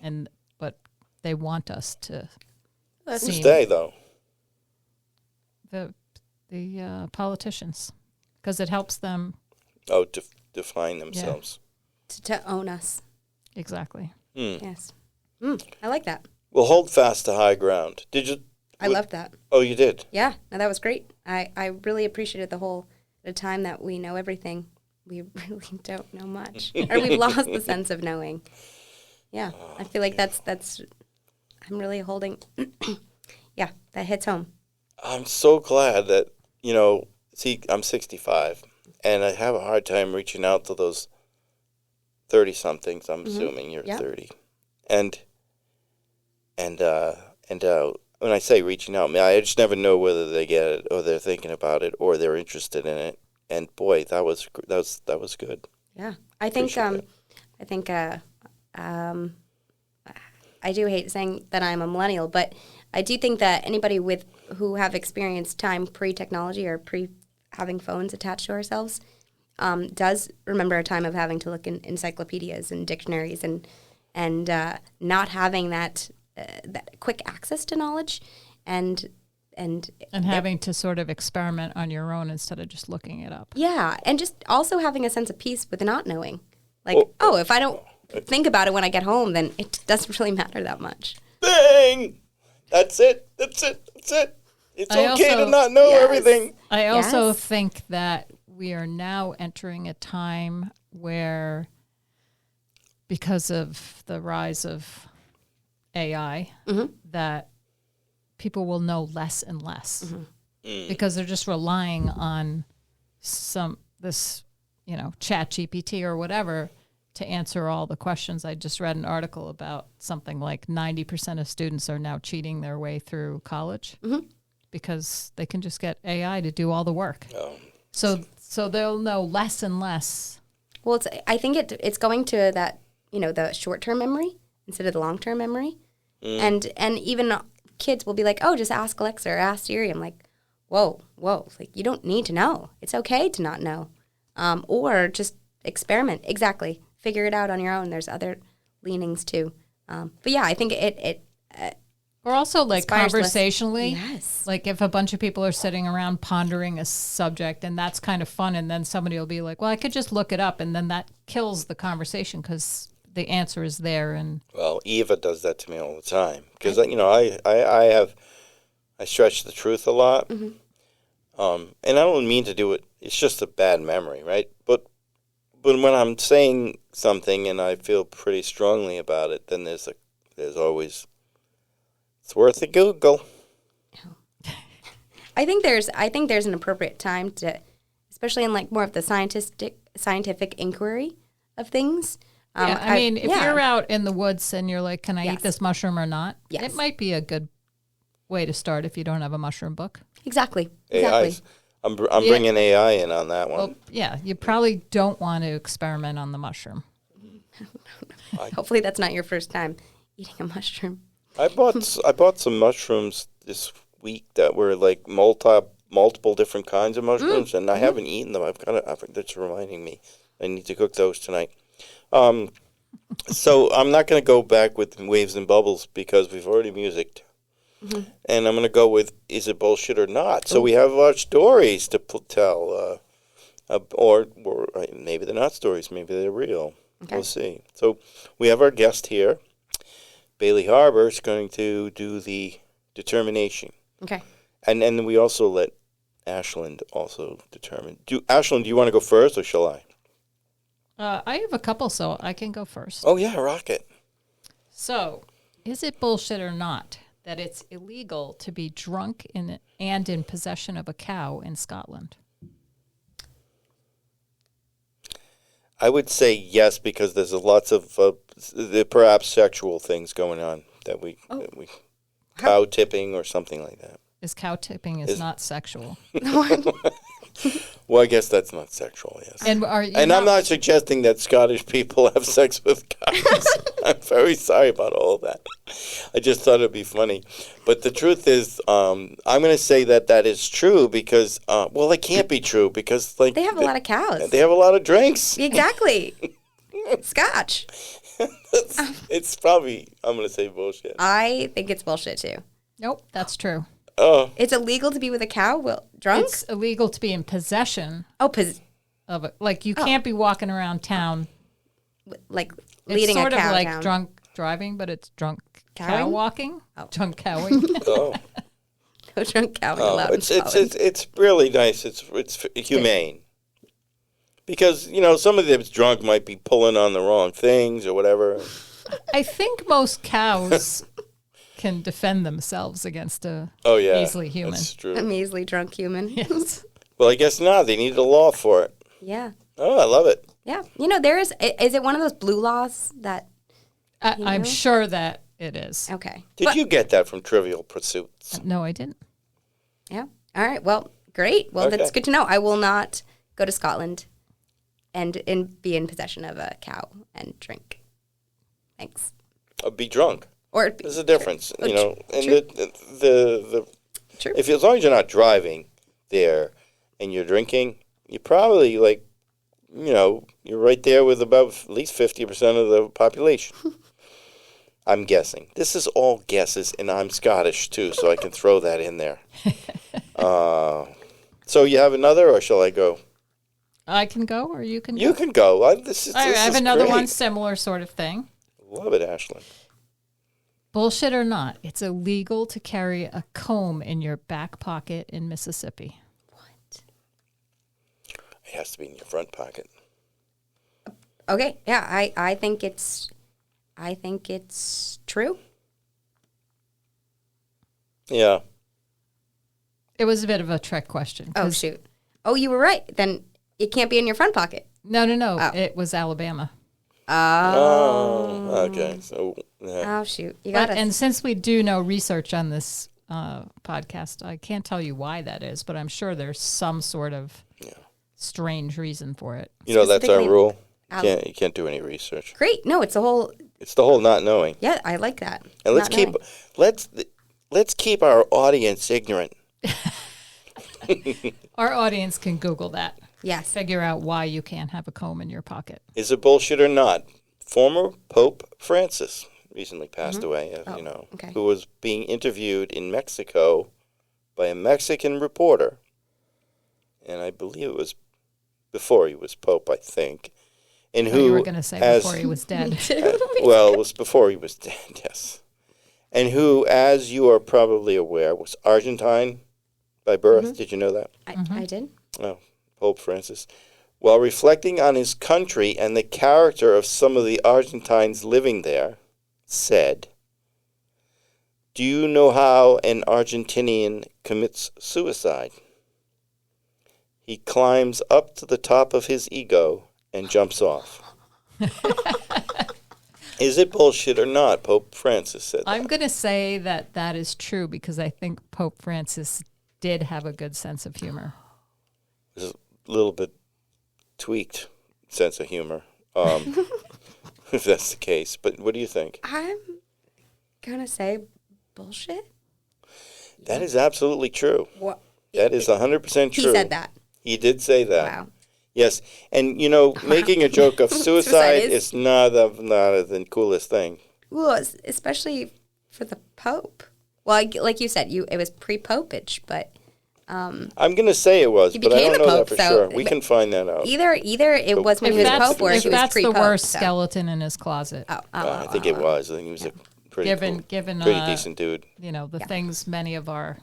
Speaker 2: but they want us to
Speaker 1: Who's they, though?
Speaker 2: The politicians. Because it helps them.
Speaker 1: Oh, to define themselves.
Speaker 3: Yeah. To own us.
Speaker 2: Exactly.
Speaker 3: Yes. I like that.
Speaker 1: Well, hold fast to high ground. Did you?
Speaker 3: I loved that.
Speaker 1: Oh, you did?
Speaker 3: Yeah. No, that was great. I really appreciated the time that we know everything. We really don't know much. Or we've lost the sense of knowing. Yeah. I feel like that's I'm really holding. Yeah, that hits home.
Speaker 1: I'm so glad that, see, I'm 65, and I have a hard time reaching out to those 30-somethings. I'm assuming you're 30. And when I say reaching out, I just never know whether they get it or they're thinking about it or they're interested in it. And boy, that was good.
Speaker 3: Yeah, I think I do hate saying that I'm a millennial, but I do think that anybody who have experienced time pre-technology or having phones attached to ourselves does remember a time of having to look in encyclopedias and dictionaries and not having that quick access to knowledge. And and
Speaker 2: having to sort of experiment on your own instead of just looking it up.
Speaker 3: yeah, and just also having a sense of peace with not knowing. Like,
Speaker 1: Well,
Speaker 3: if I don't think about it when I get home, then it doesn't really matter that much.
Speaker 1: Bang! That's it. That's it. That's it. It's
Speaker 2: I
Speaker 1: okay to
Speaker 2: also-
Speaker 1: not know
Speaker 3: Yes.
Speaker 1: everything.
Speaker 2: I also
Speaker 3: Yes.
Speaker 2: think that we are now entering a time where, because of the rise of AI, that people will know less and less because they're just relying on this chat GPT or whatever to answer all the questions. I just read an article about something like 90% of students are now cheating their way through college because they can just get AI to do all the work.
Speaker 1: Oh.
Speaker 2: So they'll know less and less.
Speaker 3: Well, I think it's going to that, the short-term memory instead of the long-term memory. And even kids will be like, oh, just ask Alexa or ask Siri. I'm like, whoa. Like, you don't need to know. It's okay to not know. Or just experiment. Exactly. Figure it out on your own. There's other leanings too. But yeah, I think it
Speaker 2: Or also like
Speaker 3: inspires less-
Speaker 2: conversationally.
Speaker 3: Yes.
Speaker 2: Like if a bunch of people are sitting around pondering a subject and that's kind of fun, and then somebody will be like, well, I could just look it up, and then that kills the conversation because the answer is there. And
Speaker 1: Well, Eva does that to me all the time because I stretch the truth a lot, and I don't mean to do it. It's just a bad memory, right? But when I'm saying something and I feel pretty strongly about it, then there's always it's worth a Google.
Speaker 3: I think there's an appropriate time to, especially in like more of the scientific inquiry of things.
Speaker 2: yeah, I mean, if
Speaker 3: yeah.
Speaker 2: you're out in the woods and you're like, can I
Speaker 3: Yes.
Speaker 2: eat this mushroom or not?
Speaker 3: Yes.
Speaker 2: It might be a good way to start if you don't have a mushroom book.
Speaker 3: Exactly.
Speaker 1: AI. I'm bringing AI in on that one.
Speaker 2: Well, yeah, you probably don't want to experiment on the mushroom.
Speaker 3: Hopefully that's not your first time eating a mushroom.
Speaker 1: I bought some mushrooms this week that were like multiple different kinds of mushrooms, and I haven't eaten them. That's reminding me. I need to cook those tonight. So I'm not going to go back with waves and bubbles because we've already musicked. And I'm going to go with is it bullshit or not? So we have our stories to tell, or maybe they're not stories, maybe they're real.
Speaker 3: Okay.
Speaker 1: We'll see. So we have our guest here. Bailey Harbor is going to do the determination.
Speaker 3: Okay.
Speaker 1: And then we also let Ashland also determine. Ashland, do you want to go first or shall I?
Speaker 2: I have a couple, so I can go first.
Speaker 1: Oh, yeah, rock it.
Speaker 2: So, is it bullshit or not that it's illegal to be drunk and in possession of a cow in Scotland?
Speaker 1: I would say yes because there's lots of perhaps sexual things going on that we cow tipping or something like that.
Speaker 2: Is cow tipping is not sexual?
Speaker 1: Well, I guess that's not sexual, yes.
Speaker 2: And are you
Speaker 1: And I'm not suggesting that Scottish people have sex with cows. I'm very sorry about all of that. I just thought it'd be funny. But the truth is, I'm going to say that is true because, it can't be true because, like,
Speaker 3: They have a lot of cows.
Speaker 1: they have a lot of drinks.
Speaker 3: Exactly. Scotch.
Speaker 1: It's probably, I'm going to say bullshit.
Speaker 3: I think it's bullshit too.
Speaker 2: Nope, that's true.
Speaker 1: Oh,
Speaker 3: It's illegal to be with a cow. Well, drunk.
Speaker 2: It's illegal to be in possession
Speaker 3: Oh,
Speaker 2: of it. Like you can't be walking around town.
Speaker 3: like
Speaker 2: It's
Speaker 3: leading
Speaker 2: sort
Speaker 3: a cow
Speaker 2: of like
Speaker 3: down.
Speaker 2: drunk driving, but it's drunk cow
Speaker 3: Cowing?
Speaker 2: walking.
Speaker 3: Oh.
Speaker 2: Drunk cowing.
Speaker 1: oh.
Speaker 3: No drunk cowing
Speaker 1: Oh,
Speaker 3: allowed in
Speaker 1: it's
Speaker 3: Scotland.
Speaker 1: it's really nice. It's humane. Because, some of them drunk might be pulling on the wrong things or whatever.
Speaker 2: I think most cows can defend themselves against a
Speaker 1: Oh, yeah.
Speaker 2: measly human.
Speaker 1: That's true.
Speaker 3: A measly drunk human.
Speaker 2: Yes.
Speaker 1: Well, I guess not. They need a law for it.
Speaker 3: Yeah.
Speaker 1: Oh, I love it.
Speaker 3: Yeah. There is it one of those blue laws that,
Speaker 2: I'm
Speaker 3: know?
Speaker 2: sure that it is.
Speaker 3: okay.
Speaker 1: Did you get that from Trivial Pursuits?
Speaker 2: No, I didn't.
Speaker 3: Yeah. All right. Well, great. Well,
Speaker 1: Okay.
Speaker 3: that's good to know. I will not go to Scotland and be in possession of a cow and drink. Thanks.
Speaker 1: Be drunk.
Speaker 3: Or
Speaker 1: There's a difference,
Speaker 3: Oh,
Speaker 1: And
Speaker 3: true.
Speaker 1: the
Speaker 3: True.
Speaker 1: as long as you're not driving there and you're drinking, you're probably you're right there with about at least 50% of the population. I'm guessing. This is all guesses, and I'm Scottish too, so I can throw that in there. So you have another, or shall I go?
Speaker 2: I can go, or you can.
Speaker 1: You
Speaker 2: go.
Speaker 1: can go. This
Speaker 2: I have
Speaker 1: is
Speaker 2: another
Speaker 1: great.
Speaker 2: one, similar sort of thing.
Speaker 1: Love it, Ashlyn.
Speaker 2: Bullshit or not, it's illegal to carry a comb in your back pocket in Mississippi.
Speaker 1: It has to be in your front pocket.
Speaker 3: Okay, yeah, I think it's true.
Speaker 1: Yeah.
Speaker 2: It was a bit of a trick question.
Speaker 3: Oh
Speaker 2: 'cause-
Speaker 3: shoot. Oh, you were right. Then it can't be in your front pocket.
Speaker 2: No.
Speaker 3: Oh.
Speaker 2: It was Alabama.
Speaker 1: Oh, okay. So, yeah.
Speaker 3: Oh shoot, you got
Speaker 2: But,
Speaker 3: us.
Speaker 2: and since we do no research on this podcast, I can't tell you why that is, but I'm sure there's some sort of strange reason for it.
Speaker 1: You know, that's our
Speaker 3: Specifically
Speaker 1: rule.
Speaker 3: Al-
Speaker 1: You can't do any research.
Speaker 3: Great. No, it's a whole.
Speaker 1: It's the whole not knowing.
Speaker 3: Yeah, I like that.
Speaker 1: And let's
Speaker 3: Not
Speaker 1: keep
Speaker 3: knowing.
Speaker 1: let's keep our audience ignorant.
Speaker 2: Our audience can Google that.
Speaker 3: Yes.
Speaker 2: Figure out why you can't have a comb in your pocket.
Speaker 1: Is it bullshit or not? Former Pope Francis recently passed away, as you know,
Speaker 3: okay.
Speaker 1: who was being interviewed in Mexico by a Mexican reporter. And I believe it was before he was Pope, I think. And
Speaker 2: Oh,
Speaker 1: who
Speaker 2: you were going to say
Speaker 1: has-
Speaker 2: before he was dead.
Speaker 1: well, it was before he was dead, yes. And who, as you are probably aware, was Argentine by birth. Did you know that?
Speaker 3: I did.
Speaker 1: Oh, Pope Francis. While reflecting on his country and the character of some of the Argentines living there, said, "Do you know how an Argentinian commits suicide? He climbs up to the top of his ego and jumps off." Is it bullshit or not? Pope Francis said that.
Speaker 2: I'm going to say that that is true because I think Pope Francis did have a good sense of humor.
Speaker 1: It's a little bit tweaked sense of humor, if that's the case. But what do you think?
Speaker 3: I'm gonna say bullshit.
Speaker 1: That is absolutely true.
Speaker 3: What?
Speaker 1: That is 100% true.
Speaker 3: He said that.
Speaker 1: He did say that.
Speaker 3: Wow.
Speaker 1: Yes, and you know, making a joke of suicide
Speaker 3: Suicide is-
Speaker 1: is not the coolest thing.
Speaker 3: Well, especially for the Pope. Well, like you said, it was pre-popage, but
Speaker 1: I'm going to say it was,
Speaker 3: He
Speaker 1: but I
Speaker 3: became
Speaker 1: don't
Speaker 3: the
Speaker 1: know
Speaker 3: Pope,
Speaker 1: that for
Speaker 3: so-
Speaker 1: sure. We can find that out.
Speaker 3: either it was when
Speaker 2: If
Speaker 3: he was
Speaker 2: that's,
Speaker 3: Pope or
Speaker 2: if
Speaker 3: he was
Speaker 2: that's the
Speaker 3: pre-Pope.
Speaker 2: worst
Speaker 3: so.
Speaker 2: skeleton in his closet,
Speaker 1: I think it was. I think he was a pretty
Speaker 2: given
Speaker 1: pretty decent dude.
Speaker 2: you know, the things many of our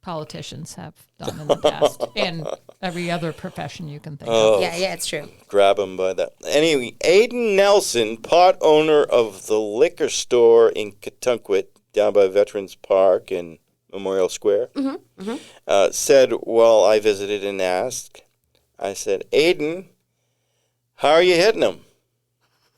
Speaker 2: politicians have done in the past and every other profession you can think of.
Speaker 3: Yeah, it's true.
Speaker 1: Grab him by that. Anyway, Aiden Nelson, part owner of the liquor store in Katunquit, down by Veterans Park and Memorial Square, said, well, I visited and asked, I said, Aiden, how are you hitting them?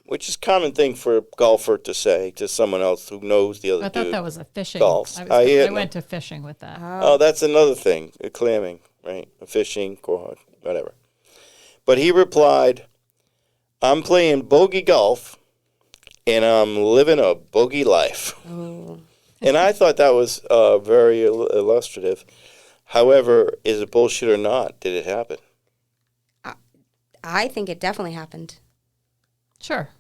Speaker 1: Which is a common thing for a golfer to say to someone else who knows the other
Speaker 2: I
Speaker 1: dude.
Speaker 2: thought that was a fishing.
Speaker 1: Golfs.
Speaker 2: I went to fishing with that.
Speaker 1: Oh, that's another thing, clamming, right? Fishing, quahog, whatever. But he replied, I'm playing bogey golf, and I'm living a bogey life. And I thought that was very illustrative. However, is it bullshit or not? Did it happen?
Speaker 3: I think it definitely happened.
Speaker 2: Sure.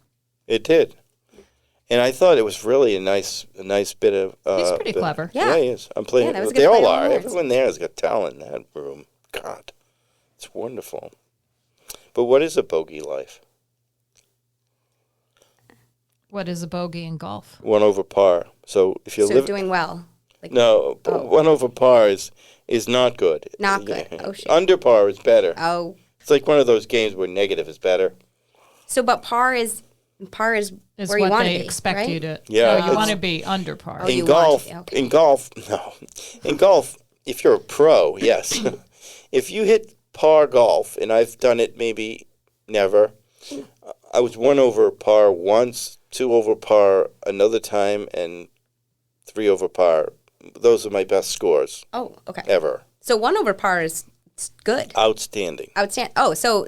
Speaker 1: It did. And I thought it was really a nice bit of...
Speaker 2: He's pretty clever.
Speaker 3: Yeah.
Speaker 1: He is. I'm playing.
Speaker 3: Yeah, that was a good
Speaker 1: They all
Speaker 3: play on
Speaker 1: are.
Speaker 3: words.
Speaker 1: Everyone there has got talent in that room. God, it's wonderful. But what is a bogey life?
Speaker 2: What is a bogey in golf?
Speaker 1: 1 over par. So if you
Speaker 3: So
Speaker 1: live...
Speaker 3: doing well. Like,
Speaker 1: No,
Speaker 3: Oh.
Speaker 1: 1 over par is not good.
Speaker 3: Not good. Oh, shit.
Speaker 1: Under par is better.
Speaker 3: Oh,
Speaker 1: It's like one of those games where negative is better.
Speaker 3: so but par is
Speaker 2: Is
Speaker 3: where you
Speaker 2: what
Speaker 3: want
Speaker 2: they
Speaker 3: to be,
Speaker 2: expect
Speaker 3: right?
Speaker 2: you to.
Speaker 1: Yeah,
Speaker 2: No, you
Speaker 1: it's-
Speaker 2: want to be under par.
Speaker 3: Oh,
Speaker 1: In
Speaker 3: you want
Speaker 1: golf,
Speaker 3: to be, okay.
Speaker 1: in golf, if you're a pro, yes. If you hit par golf, and I've done it maybe never, I was 1 over par once, 2 over par another time, and 3 over par. Those are my best scores
Speaker 3: Oh, okay.
Speaker 1: ever.
Speaker 3: So 1 over par is good.
Speaker 1: Outstanding.
Speaker 3: Outstanding. Oh, so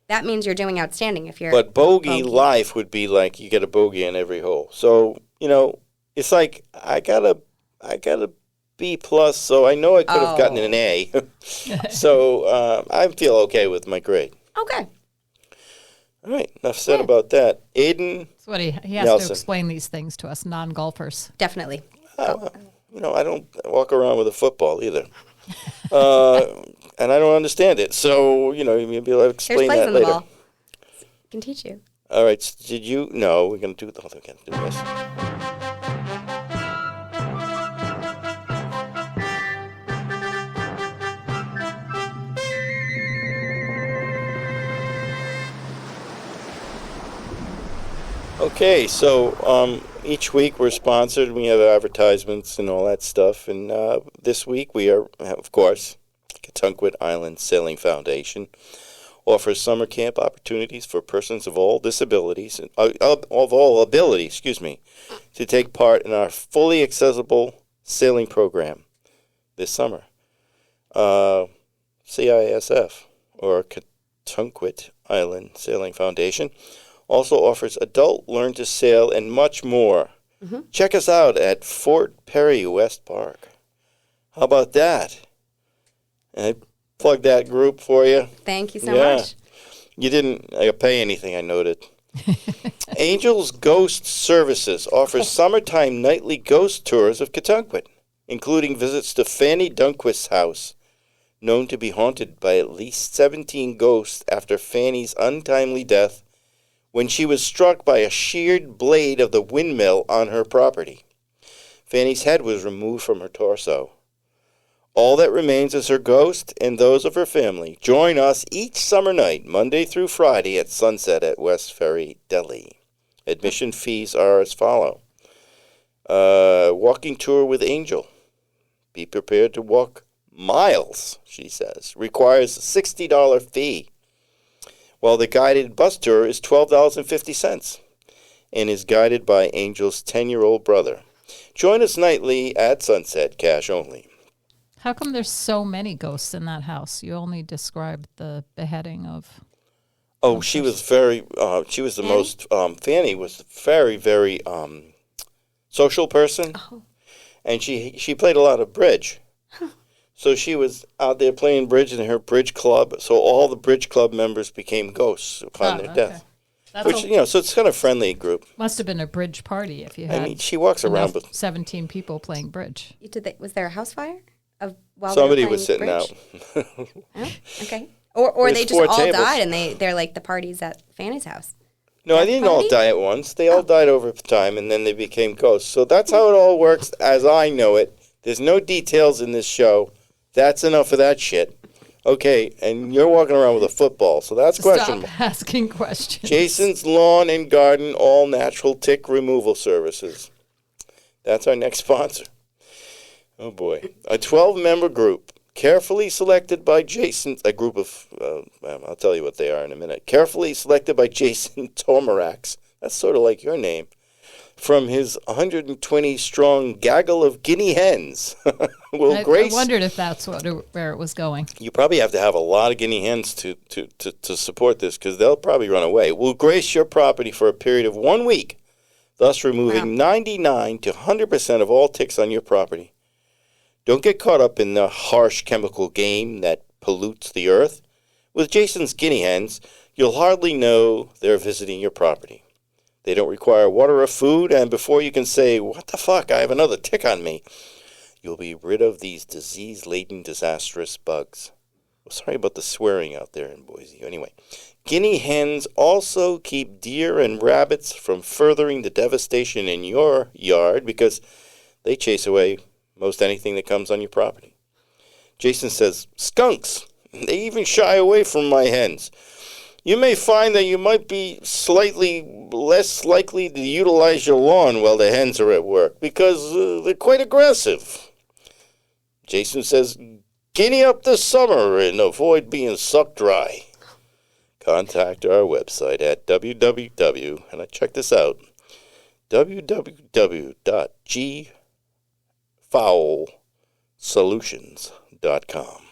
Speaker 3: that means you're doing outstanding if you're.
Speaker 1: But bogey life would be like you get a bogey in every hole. So, you know, it's like I got a B plus, so I know I could have gotten an A. So I feel okay with my grade.
Speaker 3: Okay.
Speaker 1: All right, enough said about that. Aiden,
Speaker 2: That's what he has
Speaker 1: Nelson.
Speaker 2: to explain these things to us non-golfers.
Speaker 3: Definitely.
Speaker 1: I don't walk around with a football either. And I don't understand it. So, maybe I'll
Speaker 3: There's
Speaker 1: explain
Speaker 3: plays
Speaker 1: that
Speaker 3: on the
Speaker 1: later.
Speaker 3: ball. Can teach you.
Speaker 1: All right, did you? No, we're going to do the again. Do this. Okay, so each week we're sponsored. We have advertisements and all that stuff. And this week we are, of course, Katunkwit Island Sailing Foundation offers summer camp opportunities for persons of all disabilities and of all abilities, to take part in our fully accessible sailing program this summer. CISF, or Katunkwit Island Sailing Foundation, also offers adult learn to sail and much more. Check us out at Fort Perry West Park. How about that? I plugged that group for you.
Speaker 3: Thank you so much.
Speaker 1: You didn't pay anything, I noted. Angels Ghost Services offers summertime nightly ghost tours of Katunkwit, including visits to Fanny Dunquist's house, known to be haunted by at least 17 ghosts after Fanny's untimely death when she was struck by a sheared blade of the windmill on her property. Fanny's head was removed from her torso. All that remains is her ghost and those of her family. Join us each summer night, Monday through Friday at sunset at West Ferry Deli. Admission fees are as follow. Walking tour with Angel. Be prepared to walk miles, she says. Requires a $60 fee. While the guided bus tour is $12.50 and is guided by Angel's 10-year-old brother. Join us nightly at sunset, cash only.
Speaker 2: How come there's so many ghosts in that house? You only described the beheading of...
Speaker 1: Oh, she was she was the most, Fanny was a very, very social person.
Speaker 3: Oh.
Speaker 1: And she played a lot of bridge. So she was out there playing bridge in her bridge club. So all the bridge club members became ghosts upon their death.
Speaker 2: That's
Speaker 1: So it's kind of friendly group.
Speaker 2: must have been a bridge party if you had
Speaker 1: I mean, she walks around with
Speaker 2: 17 people playing bridge.
Speaker 3: Was there a house fire? While
Speaker 1: somebody
Speaker 3: they were
Speaker 1: was sitting
Speaker 3: bridge?
Speaker 1: out.
Speaker 3: Oh, okay. Or
Speaker 1: There's
Speaker 3: they just
Speaker 1: 4
Speaker 3: all
Speaker 1: tables.
Speaker 3: died and they're like the parties at Fanny's house.
Speaker 1: No, I
Speaker 3: Death
Speaker 1: didn't all
Speaker 3: party?
Speaker 1: die at once. They all died over time, and then they became ghosts. So that's how it all works, as I know it. There's no details in this show. That's enough of that shit. Okay, and you're walking around with a football, so that's questionable.
Speaker 2: Stop asking questions.
Speaker 1: Jason's Lawn and Garden All Natural Tick Removal Services. That's our next sponsor. Oh boy. A 12-member group, carefully selected by Jason, a group of, I'll tell you what they are in a minute, carefully selected by Jason Tomarax. That's sort of like your name. From his 120-strong gaggle of guinea hens.
Speaker 2: I wondered if that's where it was going.
Speaker 1: You probably have to have a lot of guinea hens to support this, because they'll probably run away. Will grace your property for a period of 1 week, thus removing 99 to 100% of all ticks on your property. Don't get caught up in the harsh chemical game that pollutes the earth. With Jason's guinea hens, you'll hardly know they're visiting your property. They don't require water or food, and before you can say, "What the fuck, I have another tick on me," you'll be rid of these disease-laden, disastrous bugs. Sorry about the swearing out there in Boise. Anyway, guinea hens also keep deer and rabbits from furthering the devastation in your yard because they chase away most anything that comes on your property. Jason says, skunks, they even shy away from my hens. You may find that you might be slightly less likely to utilize your lawn while the hens are at work because they're quite aggressive. Jason says, guinea up this summer and avoid being sucked dry. Contact our website at and I check this out, www.gfoulsolutions.com.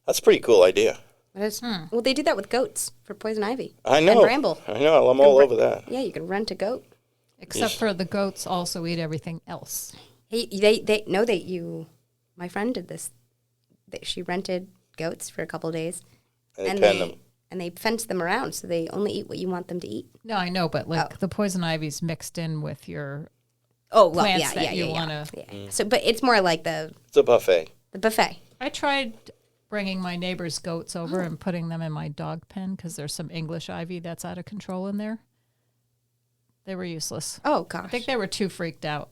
Speaker 1: That's a pretty cool idea.
Speaker 3: Well, they do that with goats for poison ivy.
Speaker 1: I know.
Speaker 3: And bramble.
Speaker 1: I know. I'm all over that.
Speaker 3: Yeah, you can rent a goat.
Speaker 2: Except for the goats also eat everything else.
Speaker 3: My friend did this. She rented goats for a couple of days.
Speaker 1: And they pen them.
Speaker 3: and they fence them around, so they only eat what you want them to eat.
Speaker 2: No, I know, but like the poison ivy's mixed in with your
Speaker 3: Oh, well,
Speaker 2: plants
Speaker 3: yeah,
Speaker 2: that
Speaker 3: yeah,
Speaker 2: you
Speaker 3: yeah,
Speaker 2: want
Speaker 3: yeah.
Speaker 2: to.
Speaker 3: Yeah. So, but it's more like the
Speaker 1: It's a buffet.
Speaker 3: buffet.
Speaker 2: I tried bringing my neighbor's goats over and putting them in my dog pen because there's some English ivy that's out of control in there. They were useless.
Speaker 3: Oh
Speaker 2: I
Speaker 3: gosh.
Speaker 2: think they were too freaked out,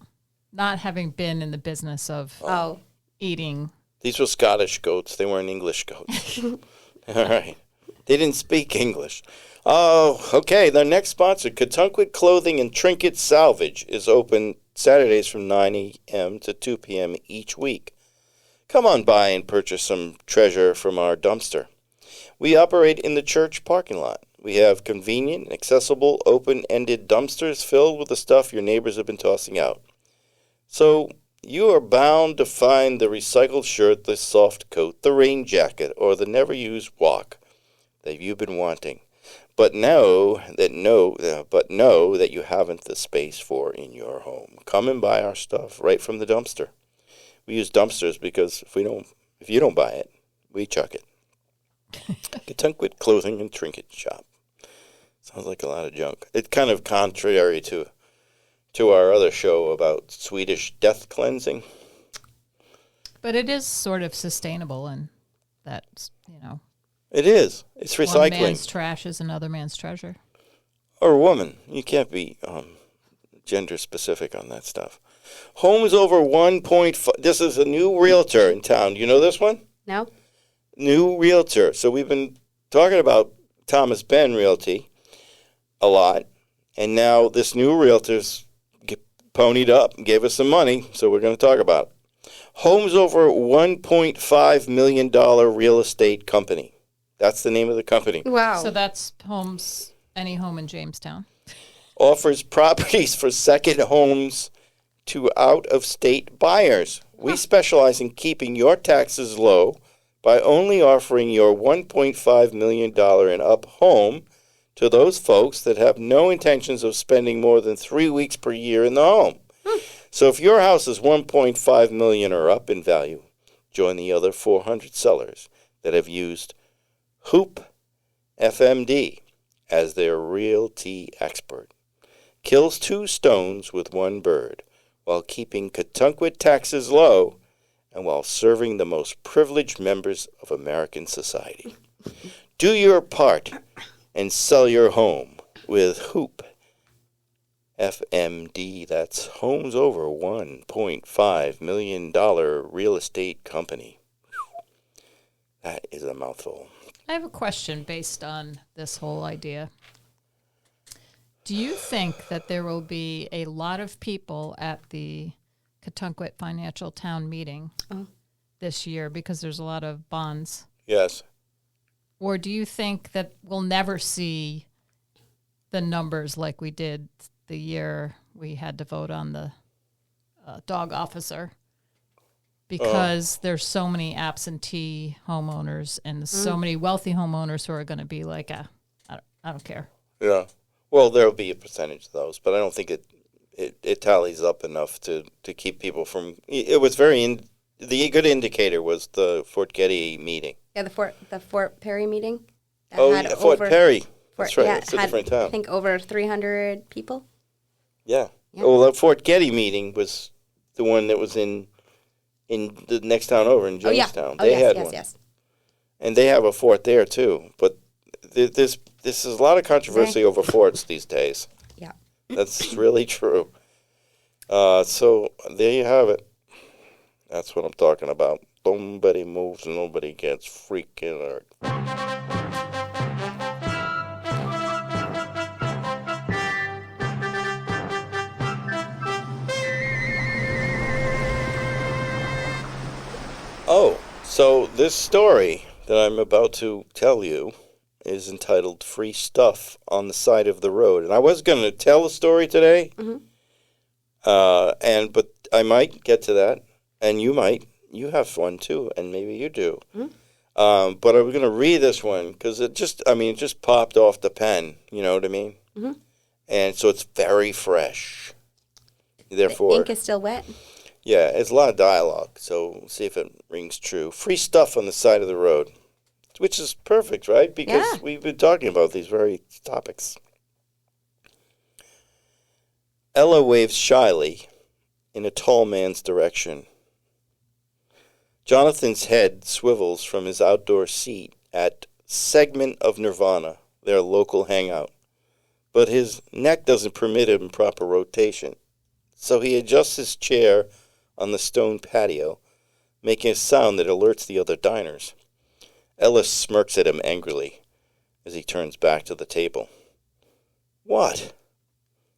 Speaker 2: not having been in the business of
Speaker 3: Oh,
Speaker 2: eating.
Speaker 1: These were Scottish goats. They weren't English goats. All right. They didn't speak English. Oh, okay. The next sponsor, Katunkwit Clothing and Trinket Salvage, is open Saturdays from 9 a.m. to 2 p.m. each week. Come on by and purchase some treasure from our dumpster. We operate in the church parking lot. We have convenient, accessible, open-ended dumpsters filled with the stuff your neighbors have been tossing out. So you are bound to find the recycled shirt, the soft coat, the rain jacket, or the never-used wok that you've been wanting. But know that you haven't the space for in your home. Come and buy our stuff right from the dumpster. We use dumpsters because if you don't buy it, we chuck it. Katunkwit Clothing and Trinket Shop. Sounds like a lot of junk. It's kind of contrary to our other show about Swedish death cleansing.
Speaker 2: But it is sort of sustainable, and that's,
Speaker 1: It is. It's
Speaker 2: one
Speaker 1: recycling.
Speaker 2: man's trash is another man's treasure.
Speaker 1: Or a woman. You can't be gender specific on that stuff. Homes over 1.5. This is a new realtor in town. You know this one?
Speaker 3: no?
Speaker 1: New realtor. So we've been talking about Thomas Ben Realty a lot, and now this new realtor's ponied up and gave us some money, so we're going to talk about it. Homes over $1.5 million real estate company. That's the name of the company.
Speaker 3: Wow.
Speaker 2: So that's any home in Jamestown.
Speaker 1: Offers properties for second homes to out-of-state buyers. We specialize in keeping your taxes low by only offering your $1.5 million and up home to those folks that have no intentions of spending more than 3 weeks per year in the home. So if your house is $1.5 million or up in value, join the other 400 sellers that have used Hoop FMD as their realty expert. Kills 2 stones with 1 bird while keeping Katunkwit taxes low and while serving the most privileged members of American society. Do your part and sell your home with Hoop FMD. That's Homes Over $1.5 million real estate company. That is a mouthful.
Speaker 2: I have a question based on this whole idea. Do you think that there will be a lot of people at the Katunkwit Financial Town meeting this year because there's a lot of bonds?
Speaker 1: Yes.
Speaker 2: Or do you think that we'll never see the numbers like we did the year we had to vote on the dog officer? Because there's so many absentee homeowners and so many wealthy homeowners who are going to be like, I don't care.
Speaker 1: Yeah. Well, there will be a percentage of those, but I don't think it tallies up enough to keep people from. It was the good indicator was the Fort Getty meeting.
Speaker 3: Yeah, the Fort Perry meeting. That
Speaker 1: Oh,
Speaker 3: had
Speaker 1: yeah, Fort Perry. That's right.
Speaker 3: Yeah,
Speaker 1: It's a
Speaker 3: had,
Speaker 1: different town.
Speaker 3: I think over 300 people.
Speaker 1: Yeah.
Speaker 3: Yeah.
Speaker 1: Well, the Fort Getty meeting was the one that was in the next town over in Jamestown.
Speaker 3: Oh,
Speaker 1: They
Speaker 3: yes,
Speaker 1: had
Speaker 3: yes,
Speaker 1: one.
Speaker 3: yes.
Speaker 1: And they have a fort there, too. But this is a lot of controversy over forts these days.
Speaker 3: Yeah.
Speaker 1: That's really true. So there you have it. That's what I'm talking about. Nobody moves, nobody gets freaking hurt. Oh, so this story that I'm about to tell you is entitled Free Stuff on the Side of the Road. And I was going to tell a story today, but I might get to that, and you might. You have one too, and maybe you do. But I was going to read this one because it just popped off the pen, you know what I mean? And so it's very fresh. Therefore,
Speaker 3: The ink is still wet.
Speaker 1: yeah, it's a lot of dialogue, so we'll see if it rings true. Free stuff on the side of the road. which is perfect, right? Because
Speaker 3: Yeah.
Speaker 1: we've been talking about these very topics. Ella waves shyly in a tall man's direction. Jonathan's head swivels from his outdoor seat at Segment of Nirvana, their local hangout, but his neck doesn't permit him proper rotation, so he adjusts his chair on the stone patio, making a sound that alerts the other diners. Ella smirks at him angrily as he turns back to the table. "What?"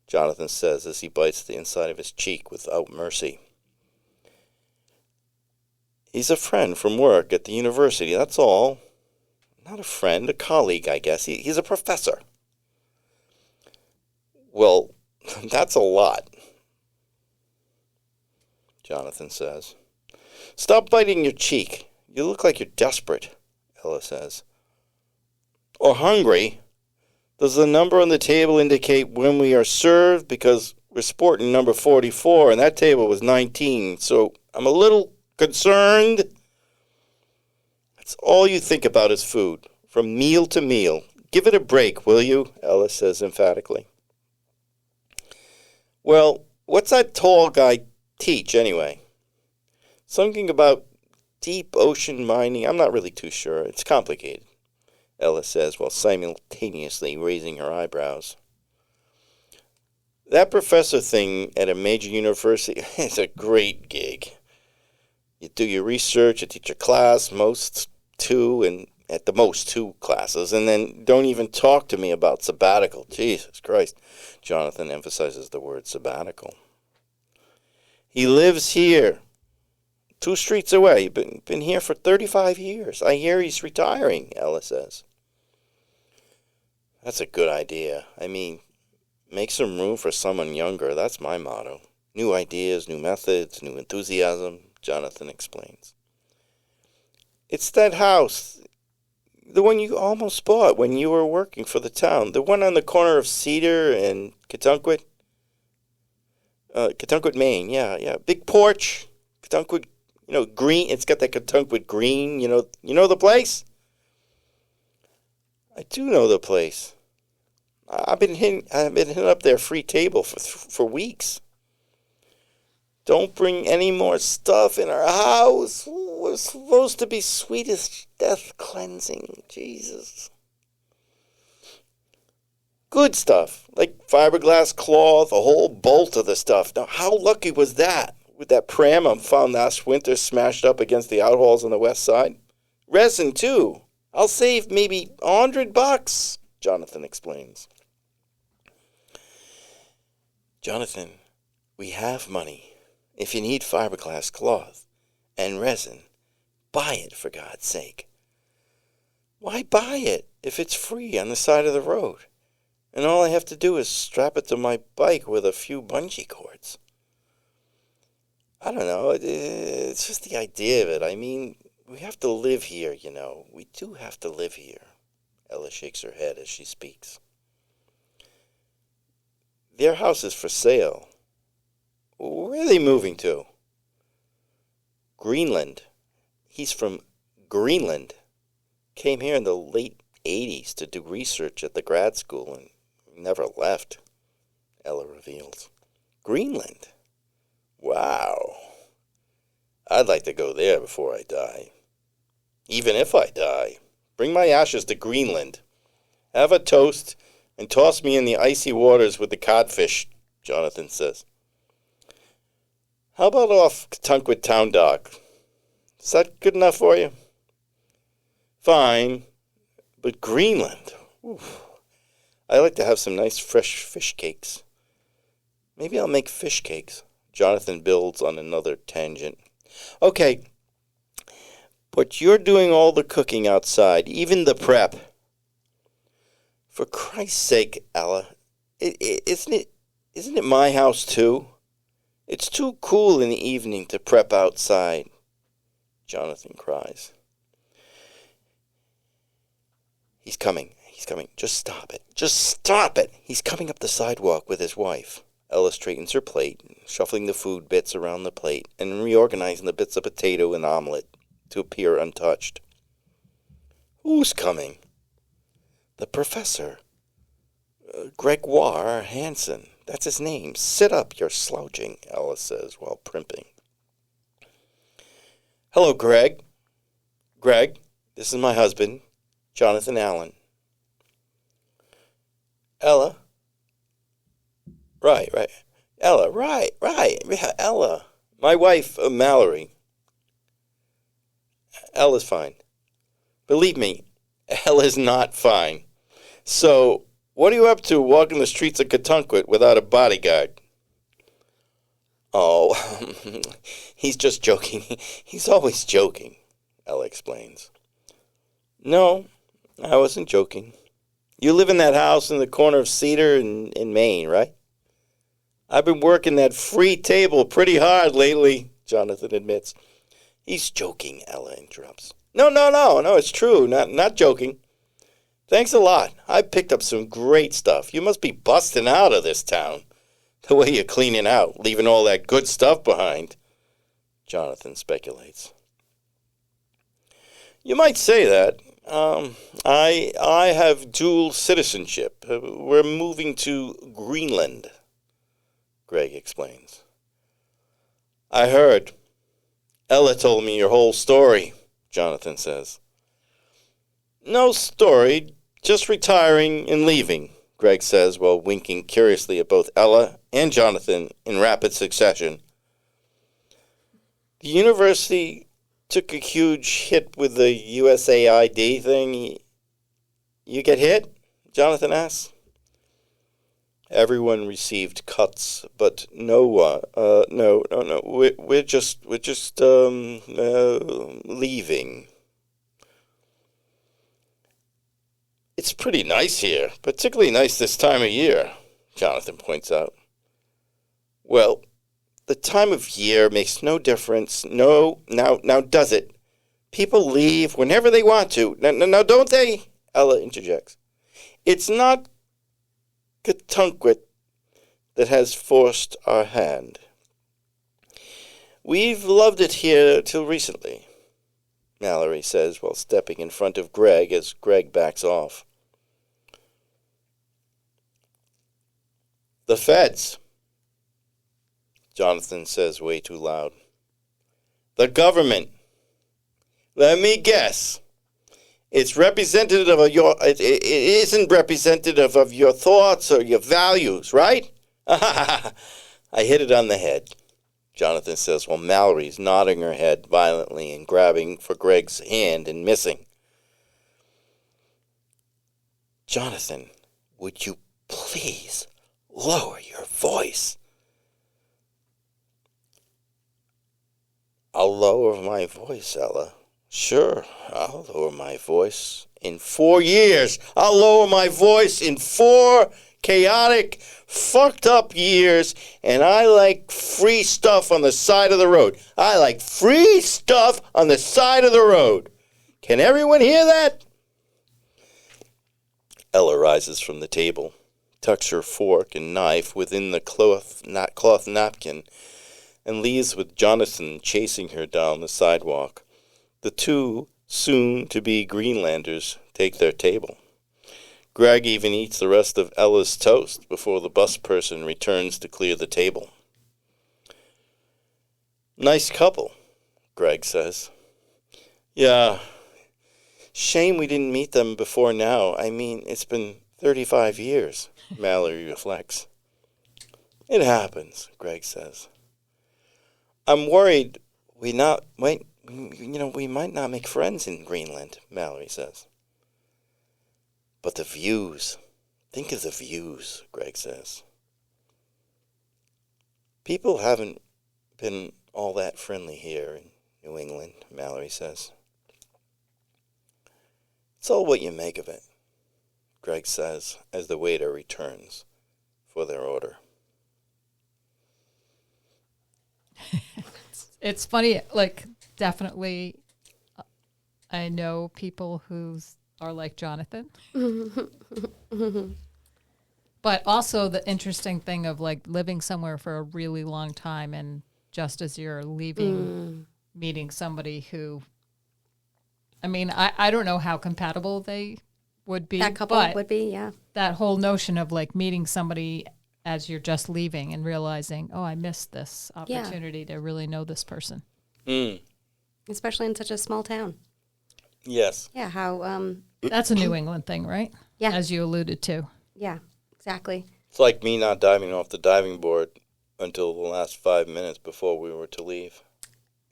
Speaker 1: Jonathan says as he bites the inside of his cheek without mercy. "He's a friend from work at the university, that's all. Not a friend, a colleague, I guess. He's a professor." "Well, that's a lot," Jonathan says. "Stop biting your cheek. You look like you're desperate," Ella says. "Or hungry. Does the number on the table indicate when we are served? Because we're sporting number 44, and that table was 19, so I'm a little concerned." "That's all you think about is food, from meal to meal. Give it a break, will you?" Ella says emphatically. "Well, what's that tall guy teach, anyway?" "Something about deep ocean mining. I'm not really too sure. It's complicated," Ella says while simultaneously raising her eyebrows. "That professor thing at a major university is a great gig. You do your research, you teach a class, at the most two classes, and then don't even talk to me about sabbatical. Jesus Christ." Jonathan emphasizes the word sabbatical. "He lives here, 2 streets away. Been here for 35 years. I hear he's retiring," Ella says. "That's a good idea. I mean, make some room for someone younger. That's my motto. New ideas, new methods, new enthusiasm," Jonathan explains. "It's that house, the one you almost bought when you were working for the town, the one on the corner of Cedar and Katunkwit. Katunkwit, Maine, yeah. Big porch, Katunkwit, green. It's got that Katunkwit green, you know the place?" "I do know the place. I've been hitting up their free table for weeks." "Don't bring any more stuff in our house. We're supposed to be sweet as death cleansing. Jesus." "Good stuff, like fiberglass cloth, a whole bolt of the stuff. Now, how lucky was that, with that pram I found last winter smashed up against the outhalls on the west side? Resin, too. I'll save maybe $100, Jonathan explains. "Jonathan, we have money. If you need fiberglass cloth and resin, buy it, for God's sake." "Why buy it if it's free on the side of the road? And all I have to do is strap it to my bike with a few bungee cords." "I don't know. It's just the idea of it. I mean, we have to live here, We do have to live here." Ella shakes her head as she speaks. "Their house is for sale. Where are they moving to?" "Greenland. He's from Greenland. Came here in the late 80s to do research at the grad school and never left," Ella reveals. "Greenland? Wow. I'd like to go there before I die. Even if I die, bring my ashes to Greenland. Have a toast and toss me in the icy waters with the codfish," Jonathan says. "How about off Katunkwit Town Dock? Is that good enough for you?" "Fine, but Greenland, oof. I like to have some nice fresh fish cakes. Maybe I'll make fish cakes." Jonathan builds on another tangent. "Okay, but you're doing all the cooking outside, even the prep." "For Christ's sake, Ella, isn't it my house too? It's too cool in the evening to prep outside," Jonathan cries. He's coming. Just stop it. He's coming up the sidewalk with his wife." Ella straightens her plate, shuffling the food bits around the plate and reorganizing the bits of potato and omelet to appear untouched. Who's coming? The professor. Gregoire Hansen. That's his name. Sit up, you're slouching, Ella says while primping. Hello, Greg. Greg, this is my husband, Jonathan Allen. Ella? Right. Ella, right. Yeah, Ella. My wife, Mallory. Ella's fine. Believe me, Ella's not fine. So, what are you up to walking the streets of Katunkwit without a bodyguard? Oh, he's just joking. He's always joking, Ella explains. No, I wasn't joking. You live in that house in the corner of Cedar in Maine, right? I've been working that free table pretty hard lately, Jonathan admits. He's joking, Ella interrupts. No, it's true. Not joking. Thanks a lot. I picked up some great stuff. You must be busting out of this town. The way you're cleaning out, leaving all that good stuff behind, Jonathan speculates. You might say that. I have dual citizenship. We're moving to Greenland, Greg explains. I heard. Ella told me your whole story, Jonathan says. No story, just retiring and leaving, Greg says while winking curiously at both Ella and Jonathan in rapid succession. The university took a huge hit with the USAID thing. You get hit? Jonathan asks. Everyone received cuts, but no. We're just leaving. It's pretty nice here, particularly nice this time of year, Jonathan points out. Well, the time of year makes no difference. No, now does it? People leave whenever they want to. Now don't they? Ella interjects. It's not Katunkwit that has forced our hand. We've loved it here till recently, Mallory says while stepping in front of Greg as Greg backs off. The feds, Jonathan says way too loud. The government. Let me guess. It's representative of your. It isn't representative of your thoughts or your values, right? I hit it on the head, Jonathan says while Mallory's nodding her head violently and grabbing for Greg's hand and missing. Jonathan, would you please lower your voice? I'll lower my voice, Ella. Sure, I'll lower my voice. In 4 years, I'll lower my voice in 4 chaotic, fucked up years, and I like free stuff on the side of the road. I like free stuff on the side of the road. Can everyone hear that? Ella rises from the table, tucks her fork and knife within the cloth napkin, and leaves with Jonathan chasing her down the sidewalk. The two soon-to-be Greenlanders take their table. Greg even eats the rest of Ella's toast before the bus person returns to clear the table. Nice couple, Greg says. Yeah, shame we didn't meet them before now. I mean, it's been 35 years, Mallory reflects. It happens, Greg says. I'm worried we might not make friends in Greenland, Mallory says. But the views. Think of the views, Greg says. People haven't been all that friendly here in New England, Mallory says. It's all what you make of it, Greg says as the waiter returns for their order.
Speaker 2: It's funny, like, definitely I know people who are like Jonathan. But also the interesting thing of, like, living somewhere for a really long time and just as you're leaving, meeting somebody who I mean, I don't know how compatible they would be.
Speaker 3: That couple
Speaker 2: but
Speaker 3: would be, yeah.
Speaker 2: that whole notion of like meeting somebody as you're just leaving and realizing, oh, I missed this opportunity to really know this person.
Speaker 1: Mm.
Speaker 3: Especially in such a small town.
Speaker 1: Yes.
Speaker 3: Yeah, how,
Speaker 2: That's a New England thing, right?
Speaker 3: Yeah.
Speaker 2: As you alluded to.
Speaker 3: yeah, exactly.
Speaker 1: It's like me not diving off the diving board until the last 5 minutes before we were to leave.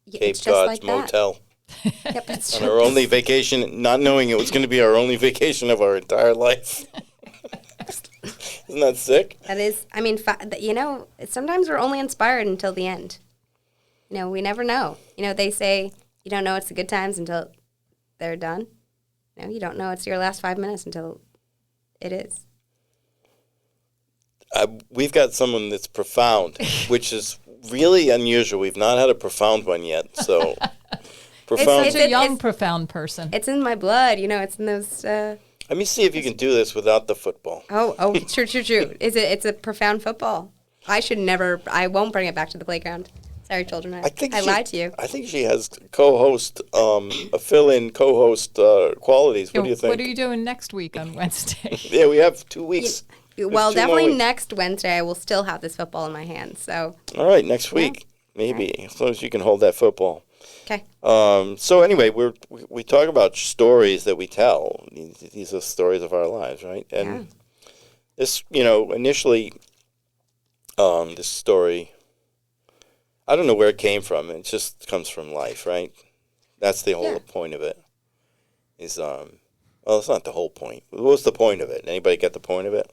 Speaker 3: Yeah,
Speaker 1: Cape
Speaker 3: it's just
Speaker 1: Cod's
Speaker 3: like that.
Speaker 1: Motel.
Speaker 3: Yep, it's
Speaker 1: On our only vacation, not knowing it was going to be our only vacation of our entire life. Isn't that sick?
Speaker 3: That is, I mean, you know, sometimes we're only inspired until the end. You know, we never know. You know, they say you don't know it's the good times until they're done. No, you don't know it's your last 5 minutes until it is.
Speaker 1: We've got someone that's profound, which is really unusual. We've not had a profound one yet. So, profound.
Speaker 2: Such a young, profound person.
Speaker 3: It's in my blood. You know, it's in those.
Speaker 1: Let me see if you can do this without the football.
Speaker 3: Oh, true. It's a profound football. I won't bring it back to the playground. Sorry, children. I lied to you.
Speaker 1: I think she has co-host, a fill-in co-host qualities. What do you think?
Speaker 2: What are you doing next week on Wednesday?
Speaker 1: Yeah, we have 2 weeks.
Speaker 3: Well,
Speaker 1: There's 2 more
Speaker 3: definitely
Speaker 1: weeks.
Speaker 3: next Wednesday I will still have this football in my hands. So,
Speaker 1: All right, next week, maybe, as long as you can hold that football.
Speaker 3: okay.
Speaker 1: So anyway, we talk about stories that we tell. These are stories of our lives, right? And this, initially, this story, I don't know where it came from. It just comes from life, right? That's the whole point of it. Is well, it's not the whole point. What's the point of it? Anybody get the point of it?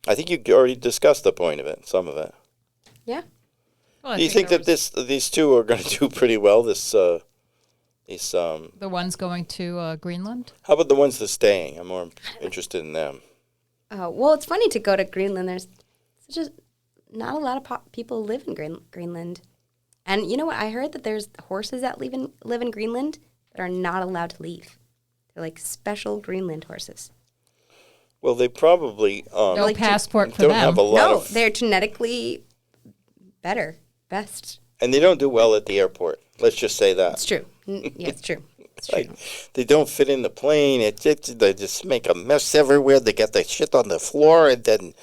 Speaker 1: I think you already discussed the point of it, some of it.
Speaker 3: Yeah.
Speaker 2: Well, I
Speaker 1: Do you think that these two are going to do pretty well? The
Speaker 2: ones going to Greenland?
Speaker 1: how about the ones that are staying? I'm more interested in them.
Speaker 3: Well, it's funny to go to Greenland. There's not a lot of people live in Greenland. And you know what? I heard that there's horses that live in Greenland that are not allowed to leave. They're like special Greenland horses.
Speaker 1: Well, they probably
Speaker 2: No
Speaker 3: like
Speaker 2: passport for
Speaker 1: don't
Speaker 2: them.
Speaker 1: have a lot
Speaker 3: No,
Speaker 1: of,
Speaker 3: they're genetically best.
Speaker 1: and they don't do well at the airport. Let's just say that.
Speaker 3: It's true. Yeah, it's true. It's true.
Speaker 1: Like, they don't fit in the plane. They just make a mess everywhere. They get the shit on the floor, and then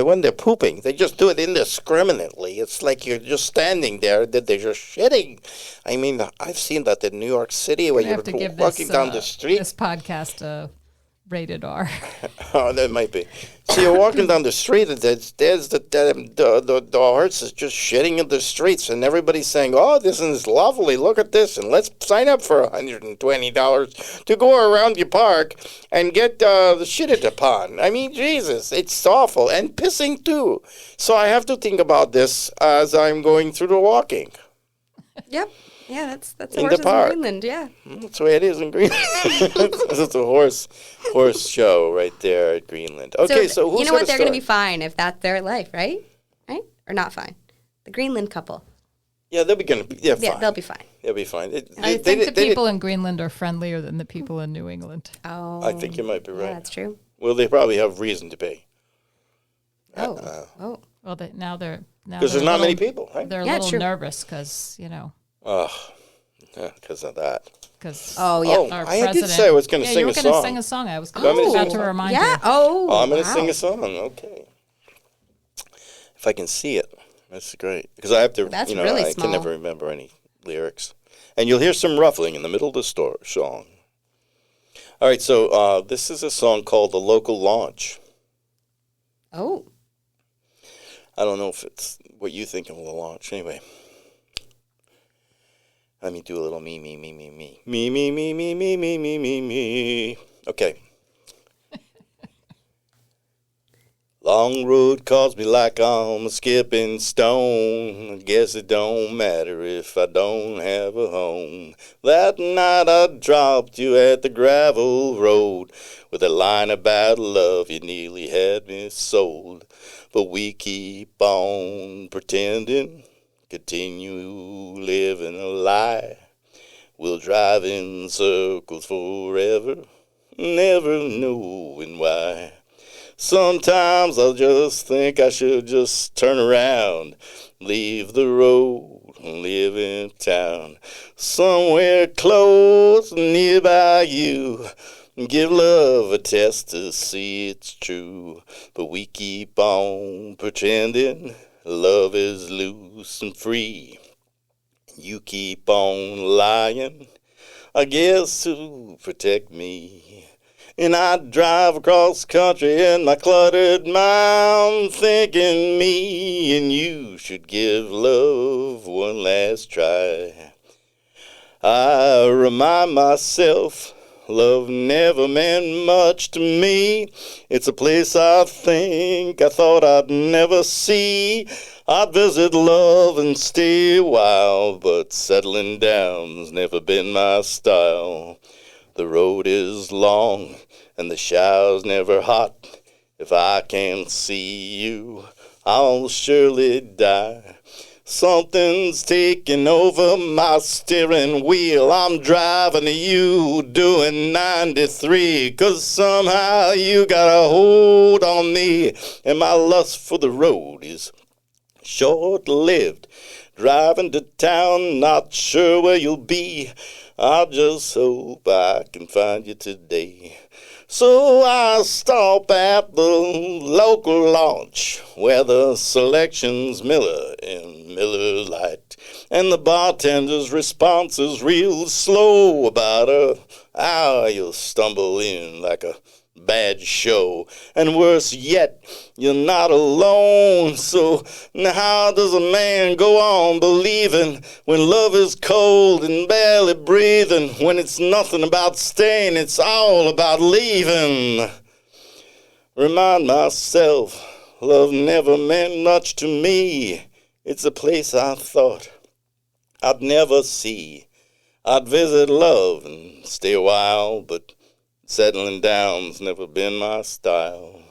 Speaker 1: when they're pooping, they just do it indiscriminately. It's like you're just standing there, that they're just shitting. I mean, I've seen that in New York City where
Speaker 2: I
Speaker 1: you're
Speaker 2: have to give
Speaker 1: walking down the street.
Speaker 2: this podcast rated R.
Speaker 1: Oh, that might be. So you're walking down the street, and there's the horse is just shitting in the streets, and everybody's saying, "Oh, this is lovely. Look at this, and let's sign up for $120 to go around your park and get the shitted upon." I mean, Jesus, it's awful, and pissing too. So I have to think about this as I'm going through the walking.
Speaker 3: Yep. Yeah, that's
Speaker 1: In
Speaker 3: the
Speaker 1: the
Speaker 3: horses in
Speaker 1: park.
Speaker 3: Greenland. Yeah.
Speaker 1: That's the way it is in Greenland. It's a horse show right there at Greenland. Okay, so who's
Speaker 3: you know
Speaker 1: gonna
Speaker 3: what? They're going to be
Speaker 1: start?
Speaker 3: fine if that's their life, right? Right? Or not fine? The Greenland couple.
Speaker 1: Yeah, they'll be fine.
Speaker 3: Yeah, they'll be fine.
Speaker 1: They'll be fine.
Speaker 2: I think the people in Greenland are friendlier than the people in New England.
Speaker 3: Oh.
Speaker 1: I think you might be
Speaker 3: Yeah,
Speaker 1: right.
Speaker 3: that's true.
Speaker 1: Well, they probably have reason to be.
Speaker 3: Oh.
Speaker 2: Well, now they're
Speaker 1: Because there's not many people, right?
Speaker 2: They're a
Speaker 3: Yeah,
Speaker 2: little
Speaker 3: true.
Speaker 2: nervous because
Speaker 1: Oh, because of that.
Speaker 3: Oh, yeah.
Speaker 1: Oh,
Speaker 2: our
Speaker 1: I did
Speaker 2: president.
Speaker 1: say I was going to
Speaker 2: Yeah,
Speaker 1: sing
Speaker 2: you were
Speaker 1: a
Speaker 2: going to
Speaker 1: song.
Speaker 2: sing a song. I was
Speaker 1: want me to
Speaker 2: about
Speaker 1: sing
Speaker 2: to
Speaker 1: a song?
Speaker 2: remind
Speaker 3: Yeah.
Speaker 2: you.
Speaker 3: Oh,
Speaker 1: I'm going to
Speaker 3: wow.
Speaker 1: sing a song. Okay. If I can see it, that's great. Because I have to,
Speaker 3: That's really
Speaker 1: I
Speaker 3: small.
Speaker 1: can never remember any lyrics. And you'll hear some ruffling in the middle of the song. All right, so this is a song called The Local Launch.
Speaker 3: Oh.
Speaker 1: I don't know if it's what you think of the launch. Anyway. Let me do a little me. Me. Okay. Long road calls me like I'm a skipping stone. I guess it don't matter if I don't have a home. That night I dropped you at the gravel road with a line about love you nearly had me sold. But we keep on pretending, continue living a lie. We'll drive in circles forever, never knowing why. Sometimes I'll just think I should just turn around, leave the road, live in town, somewhere close nearby you. Give love a test to see it's true, but we keep on pretending love is loose and free. You keep on lying, I guess, to protect me. And I drive across country in my cluttered mind, thinking me and you should give love one last try. I remind myself love never meant much to me. It's a place I think I thought I'd never see. I'd visit love and stay a while, but settling down's never been my style. The road is long and the shower's never hot. If I can't see you, I'll surely die. Something's taking over my steering wheel. I'm driving to you doing 93, 'cause somehow you got a hold on me, and my lust for the road is short-lived. Driving to town, not sure where you'll be. I just hope I can find you today. So I stop at the local launch, where the selection's Miller and Miller Lite, and the bartender's response is real slow. About an hour you'll stumble in like a bad show, and worse yet, you're not alone. So now how does a man go on believing when love is cold and barely breathing, when it's nothing about staying, it's all about leaving? Remind myself love never meant much to me. It's a place I thought I'd never see. I'd visit love and stay a while, but settling down's never been my style.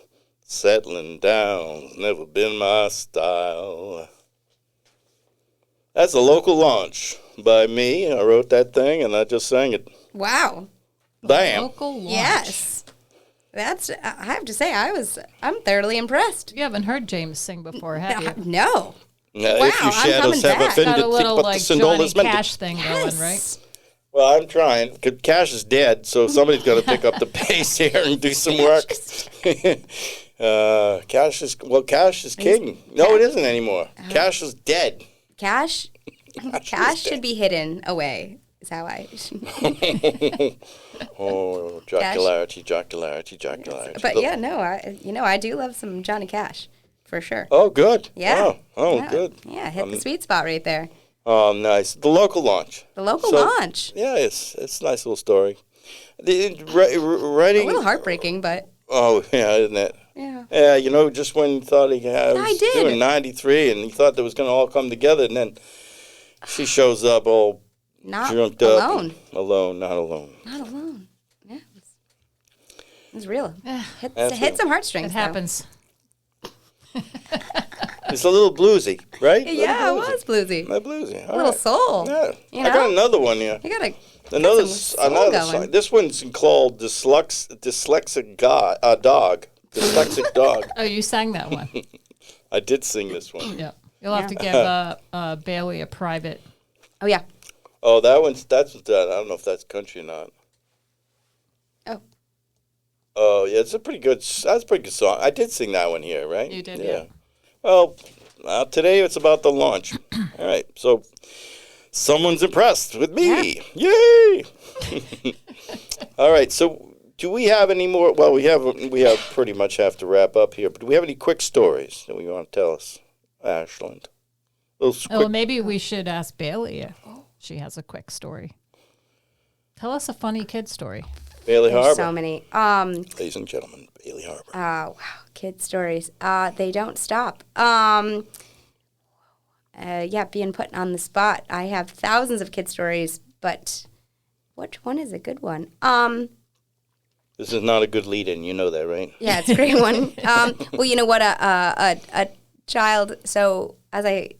Speaker 1: Settling down's never been my style. That's a local launch by me. I wrote that thing and I just sang it.
Speaker 3: Wow.
Speaker 1: Bam.
Speaker 2: Local launch.
Speaker 3: Yes. I have to say, I'm thoroughly impressed.
Speaker 2: You haven't heard James sing before, have you?
Speaker 3: No.
Speaker 1: Now,
Speaker 3: Wow,
Speaker 1: if you
Speaker 3: I'm
Speaker 1: shadows
Speaker 3: coming
Speaker 1: have
Speaker 3: back.
Speaker 1: offended,
Speaker 2: Got a
Speaker 1: think
Speaker 2: little
Speaker 1: what
Speaker 2: like
Speaker 1: the symbol
Speaker 2: Johnny
Speaker 1: is meant to.
Speaker 2: Cash thing going, right?
Speaker 1: Well, I'm trying. Cash is dead, so somebody's got to pick up the pace here and do some work. Cash is king. No, it isn't anymore. Cash is dead.
Speaker 3: Cash should be hidden away. Is how I.
Speaker 1: Oh, jocularity.
Speaker 3: But yeah, no, I do love some Johnny Cash, for sure.
Speaker 1: Oh, good.
Speaker 3: Yeah.
Speaker 1: Oh,
Speaker 3: Yeah.
Speaker 1: good.
Speaker 3: Yeah, hit the sweet spot right there.
Speaker 1: Oh, nice. The local launch.
Speaker 3: The local
Speaker 1: So-
Speaker 3: launch.
Speaker 1: Yeah, it's a nice little story.
Speaker 3: A
Speaker 1: Writing.
Speaker 3: little heartbreaking, but
Speaker 1: Oh, yeah, isn't it?
Speaker 3: yeah.
Speaker 1: Yeah, just when he thought he
Speaker 3: I
Speaker 1: was
Speaker 3: did.
Speaker 1: doing 93 and he thought that was going to all come together, and then she shows up all
Speaker 3: Not
Speaker 1: junked up.
Speaker 3: alone.
Speaker 1: Not alone.
Speaker 3: Not alone. Yeah. It's real. Hit
Speaker 1: That's
Speaker 3: some heartstrings.
Speaker 2: It
Speaker 3: though.
Speaker 2: happens.
Speaker 1: It's a little bluesy, right?
Speaker 3: Yeah, it was bluesy.
Speaker 1: A bluesy.
Speaker 3: A little soul.
Speaker 1: Yeah.
Speaker 3: You
Speaker 1: I got
Speaker 3: know?
Speaker 1: another one here.
Speaker 3: You gotta
Speaker 1: Another
Speaker 3: some soul going.
Speaker 1: song. This one's called Dyslexic Dog. Dyslexic Dog.
Speaker 2: Oh, you sang that one.
Speaker 1: I did sing this one.
Speaker 2: Yeah. You'll have to give Bailey a private.
Speaker 3: Oh yeah.
Speaker 1: Oh, that's I don't know if that's country or not.
Speaker 3: Oh.
Speaker 1: Oh, yeah, that's a pretty good song. I did sing that one here, right?
Speaker 2: You did, yeah.
Speaker 1: Well, today it's about the launch. All right, so someone's impressed with me. Yay! All right, so do we have any more? Well, we have pretty much have to wrap up here, but do we have any quick stories that we want to tell us, Ashland?
Speaker 2: Well, maybe we should ask Bailey if she has a quick story. Tell us a funny kid story.
Speaker 1: Bailey
Speaker 3: There's
Speaker 1: Harbor.
Speaker 3: so many.
Speaker 1: Ladies and gentlemen, Bailey Harbor.
Speaker 3: Wow, kid stories. They don't stop. Being put on the spot. I have thousands of kid stories, but which one is a good one?
Speaker 1: This is not a good lead-in. You know that, right?
Speaker 3: Yeah, it's a great one. Well, you know what? A child. So as I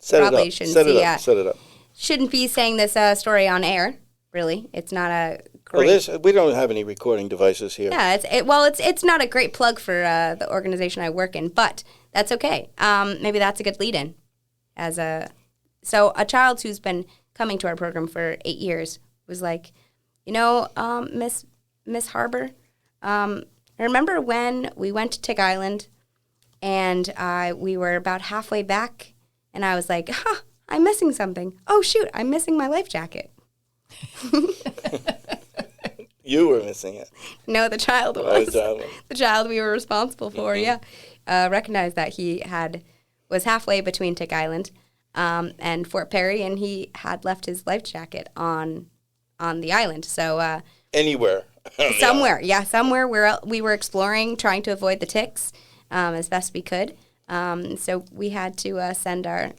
Speaker 1: Set
Speaker 3: probably
Speaker 1: it up.
Speaker 3: shouldn't
Speaker 1: Set
Speaker 3: see.
Speaker 1: it up. Set it up.
Speaker 3: Shouldn't be saying this story on air. Really, it's not a
Speaker 1: Well,
Speaker 3: great.
Speaker 1: we don't have any recording devices here.
Speaker 3: Yeah, it's not a great plug for the organization I work in, but that's okay. Maybe that's a good lead-in as a So a child who's been coming to our program for 8 years was like, Miss Harbor, I remember when we went to Tick Island and we were about halfway back and I was like, I'm missing something. Oh, shoot, I'm missing my life jacket.
Speaker 1: You were missing it.
Speaker 3: No, the child
Speaker 1: Oh,
Speaker 3: was.
Speaker 1: the child.
Speaker 3: The child we were responsible for, recognized that he was halfway between Tick Island and Fort Perry, and he had left his life jacket on the island. So
Speaker 1: Anywhere.
Speaker 3: somewhere where we were exploring, trying to avoid the ticks as best we could. So we had to send our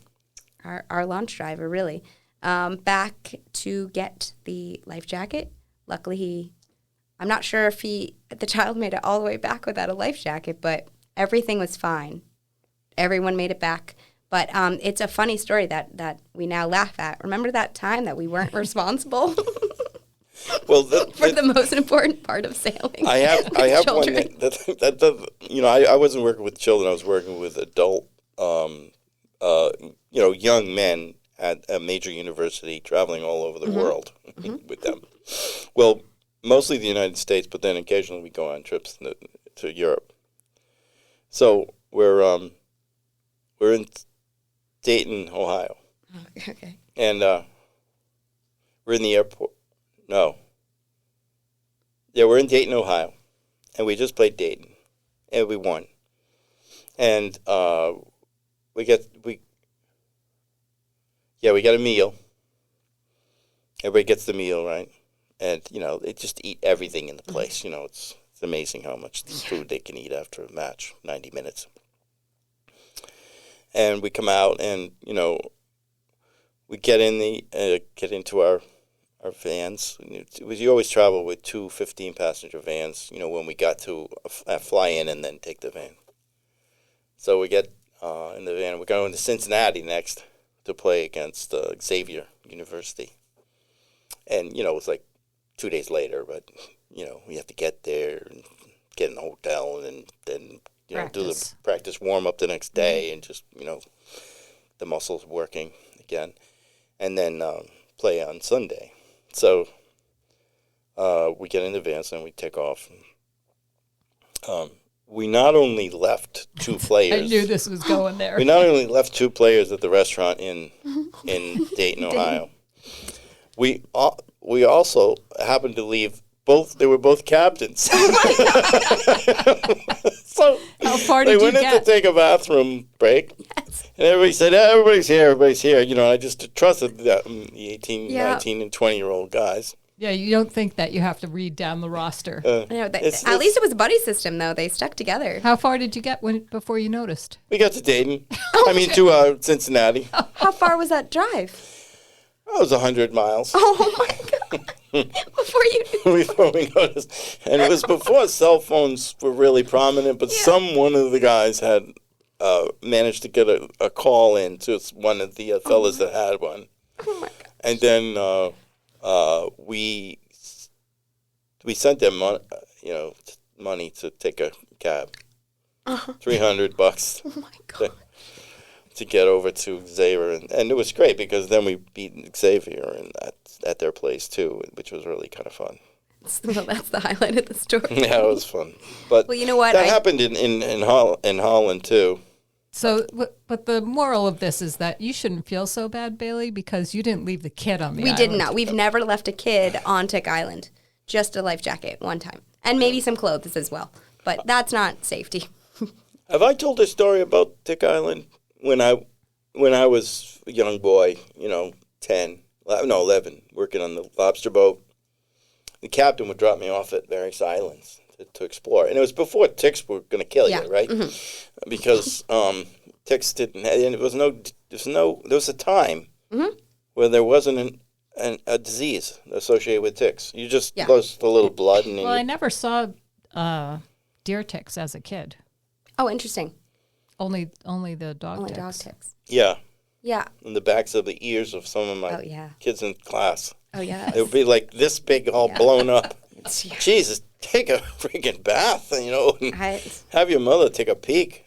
Speaker 3: launch driver really back to get the life jacket. Luckily, I'm not sure if the child made it all the way back without a life jacket, but everything was fine. Everyone made it back. But it's a funny story that we now laugh at. Remember that time that we weren't responsible
Speaker 1: Well,
Speaker 3: for the most important part of sailing?
Speaker 1: I have one
Speaker 3: children.
Speaker 1: that I wasn't working with children. I was working with adult, young men at a major university, traveling all over the world with them. Well, mostly the United States, but then occasionally we go on trips to Europe. So we're in Dayton, Ohio,
Speaker 3: Okay.
Speaker 1: and we're in the airport. No. Yeah, we're in Dayton, Ohio, and we just played Dayton, and we won. And we got a meal. Everybody gets the meal, right? And they just eat everything in the place. It's amazing how much food they can eat after a match, 90 minutes. And we come out, and we get into our vans. You always travel with 2 15-passenger vans. When we got to fly in and then take the van. So we get in the van. We're going to Cincinnati next to play against Xavier University. And it's like 2 days later, but we have to get there and get in a hotel and then do the practice warm up the next day and just the muscles working again, and then play on Sunday. So we get in the vans and we take off. We not only left 2 players.
Speaker 2: I knew this was going there.
Speaker 1: We not only left 2 players at the restaurant in Dayton, Ohio. We also happened to leave both. They were both captains. So
Speaker 2: How far
Speaker 1: they
Speaker 2: did you
Speaker 1: went in
Speaker 2: get?
Speaker 1: to take a bathroom break, and everybody said, "Everybody's here, everybody's here." I just trusted the 18, 19, and 20-year-old guys.
Speaker 2: Yeah, you don't think that you have to read down the roster.
Speaker 3: At least it was a buddy system, though. They stuck together.
Speaker 2: How far did you get before you noticed?
Speaker 1: We got to Dayton. To Cincinnati.
Speaker 3: How far was that drive?
Speaker 1: That was 100 miles.
Speaker 3: Oh, my God.
Speaker 1: Before we noticed. And it was before cell phones were really prominent, but one of the guys had managed to get a call in to one of the fellas that had one.
Speaker 3: Oh, my God.
Speaker 1: And then we sent them money to take a cab. $300
Speaker 3: Oh, my God.
Speaker 1: to get over to Xavier, and it was great because then we beat Xavier at their place too, which was really kind of fun.
Speaker 3: Well, that's the highlight of the story.
Speaker 1: Yeah, it was fun. But
Speaker 3: Well, you know what?
Speaker 1: that happened in Holland too.
Speaker 2: So, but the moral of this is that you shouldn't feel so bad, Bailey, because you didn't leave the kid on the
Speaker 3: We
Speaker 2: island.
Speaker 3: did not. We've never left a kid on Tick Island. Just a life jacket one time. And maybe some clothes as well. But that's not safety.
Speaker 1: Have I told this story about Tick Island when I was a young boy, 11, working on the lobster boat? The captain would drop me off at various islands to explore, and it was before ticks were going to kill you, right? Mm-hmm. Because ticks didn't. And there was a time where there wasn't a disease associated with ticks. You just lost a little blood, and then
Speaker 2: Well, I never saw deer ticks as a kid.
Speaker 3: Oh, interesting.
Speaker 2: Only the dog
Speaker 3: Only
Speaker 2: ticks.
Speaker 3: dog ticks.
Speaker 1: yeah,
Speaker 3: Yeah.
Speaker 1: in the backs of the ears of some of my
Speaker 3: Oh, yeah.
Speaker 1: kids in class.
Speaker 3: Oh, yeah.
Speaker 1: It would be like this big, all blown up.
Speaker 3: Yeah.
Speaker 1: Jesus, take a freaking bath, and
Speaker 3: I-
Speaker 1: have your mother take a peek.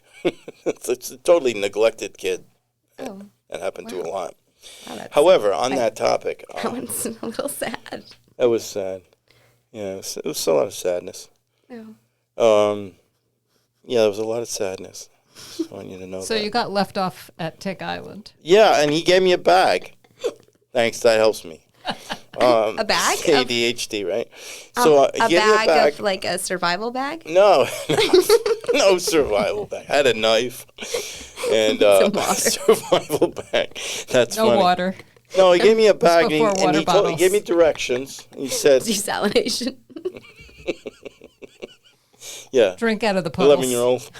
Speaker 1: It's a totally neglected kid.
Speaker 3: Oh.
Speaker 1: That happened to a lot.
Speaker 3: Wow, that's,
Speaker 1: However, on that topic,
Speaker 3: that one's a little sad.
Speaker 1: that was sad. Yeah, it was a lot of sadness.
Speaker 3: Yeah.
Speaker 1: Yeah, there was a lot of sadness. Just want you to know
Speaker 2: So
Speaker 1: that.
Speaker 2: you got left off at Tick Island.
Speaker 1: Yeah, and he gave me a bag. Thanks, that helps me.
Speaker 3: A bag?
Speaker 1: ADHD, right? So
Speaker 3: A
Speaker 1: he gave me a
Speaker 3: bag
Speaker 1: bag.
Speaker 3: of like a survival bag?
Speaker 1: No, no survival bag. I had a knife and
Speaker 3: Some water.
Speaker 1: survival bag. That's
Speaker 2: No
Speaker 1: funny.
Speaker 2: water.
Speaker 1: No, he gave me a bag and,
Speaker 2: before
Speaker 1: and
Speaker 2: water
Speaker 1: he
Speaker 2: bottles.
Speaker 1: gave me directions. He said,
Speaker 3: Desalination.
Speaker 1: "Yeah,
Speaker 2: Drink out of the puddles.
Speaker 1: 11-year-old."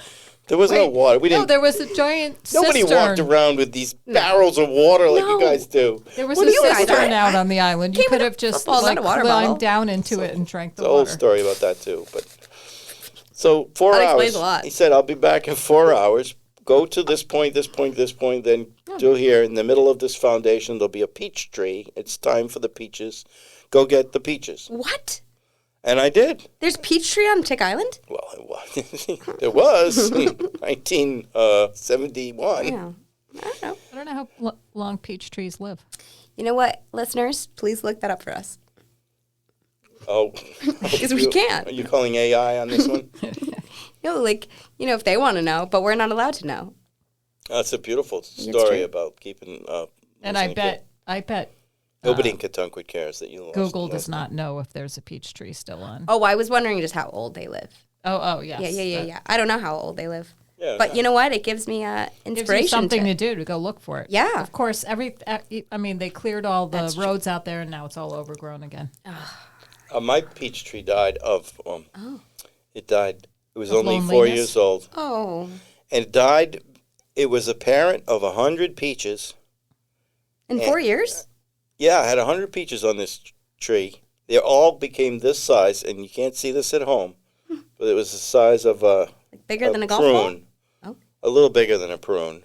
Speaker 1: There was no
Speaker 2: Wait,
Speaker 1: water. We
Speaker 2: No,
Speaker 1: didn't.
Speaker 2: there was a giant
Speaker 1: Nobody
Speaker 2: cistern.
Speaker 1: walked around with these barrels of water like
Speaker 3: No.
Speaker 1: you guys do.
Speaker 2: There was
Speaker 3: What
Speaker 2: a
Speaker 3: do you guys
Speaker 2: cistern
Speaker 3: do?
Speaker 2: out on the island. You
Speaker 3: Came
Speaker 2: could
Speaker 3: in
Speaker 2: have
Speaker 3: a
Speaker 2: just
Speaker 3: football, not
Speaker 2: like
Speaker 3: a water
Speaker 2: climbed
Speaker 3: bottle.
Speaker 2: down into it and drank the
Speaker 1: It's a whole
Speaker 2: water.
Speaker 1: story about that too. But so 4
Speaker 3: That
Speaker 1: hours.
Speaker 3: explains a lot.
Speaker 1: He said, "I'll be back in 4 hours. Go to this point, this point, this point. Then to here in the middle of this foundation, there'll be a peach tree. It's time for the peaches. Go get the peaches."
Speaker 3: What?
Speaker 1: And I did.
Speaker 3: There's peach tree on Tick Island?
Speaker 1: Well, it was 1971.
Speaker 3: Yeah. I don't know.
Speaker 2: I don't know how long peach trees live.
Speaker 3: You know what, listeners? Please look that up for us.
Speaker 1: Oh,
Speaker 3: Because we can't.
Speaker 1: Are you calling AI on this one?
Speaker 3: No, like, if they want to know, but we're not allowed to know.
Speaker 1: That's a beautiful
Speaker 3: It's
Speaker 1: story
Speaker 3: true.
Speaker 1: about keeping.
Speaker 2: And I
Speaker 1: listening to-
Speaker 2: bet
Speaker 1: nobody in Katunkwit cares that you lost.
Speaker 2: Google does not know if there's a peach tree still on.
Speaker 3: Oh, I was wondering just how old they live.
Speaker 2: Oh, yes.
Speaker 3: Yeah. I don't know how old they live.
Speaker 1: Yeah,
Speaker 3: But you know what? It gives me
Speaker 2: Gives
Speaker 3: inspiration.
Speaker 2: you something to do to go look for it.
Speaker 3: Yeah.
Speaker 2: Of course, they cleared all the
Speaker 3: That's true.
Speaker 2: roads out there and now it's all overgrown again.
Speaker 1: My peach tree died of. It died. It was
Speaker 2: Of
Speaker 1: only 4
Speaker 2: loneliness?
Speaker 1: years old,
Speaker 3: Oh.
Speaker 1: and it died. It was a parent of 100 peaches.
Speaker 3: In 4 years?
Speaker 1: Yeah, I had 100 peaches on this tree. They all became this size, and you can't see this at home, but it was the size of a
Speaker 3: Bigger than a golf ball?
Speaker 1: prune.
Speaker 3: Oh.
Speaker 1: A little bigger than a prune.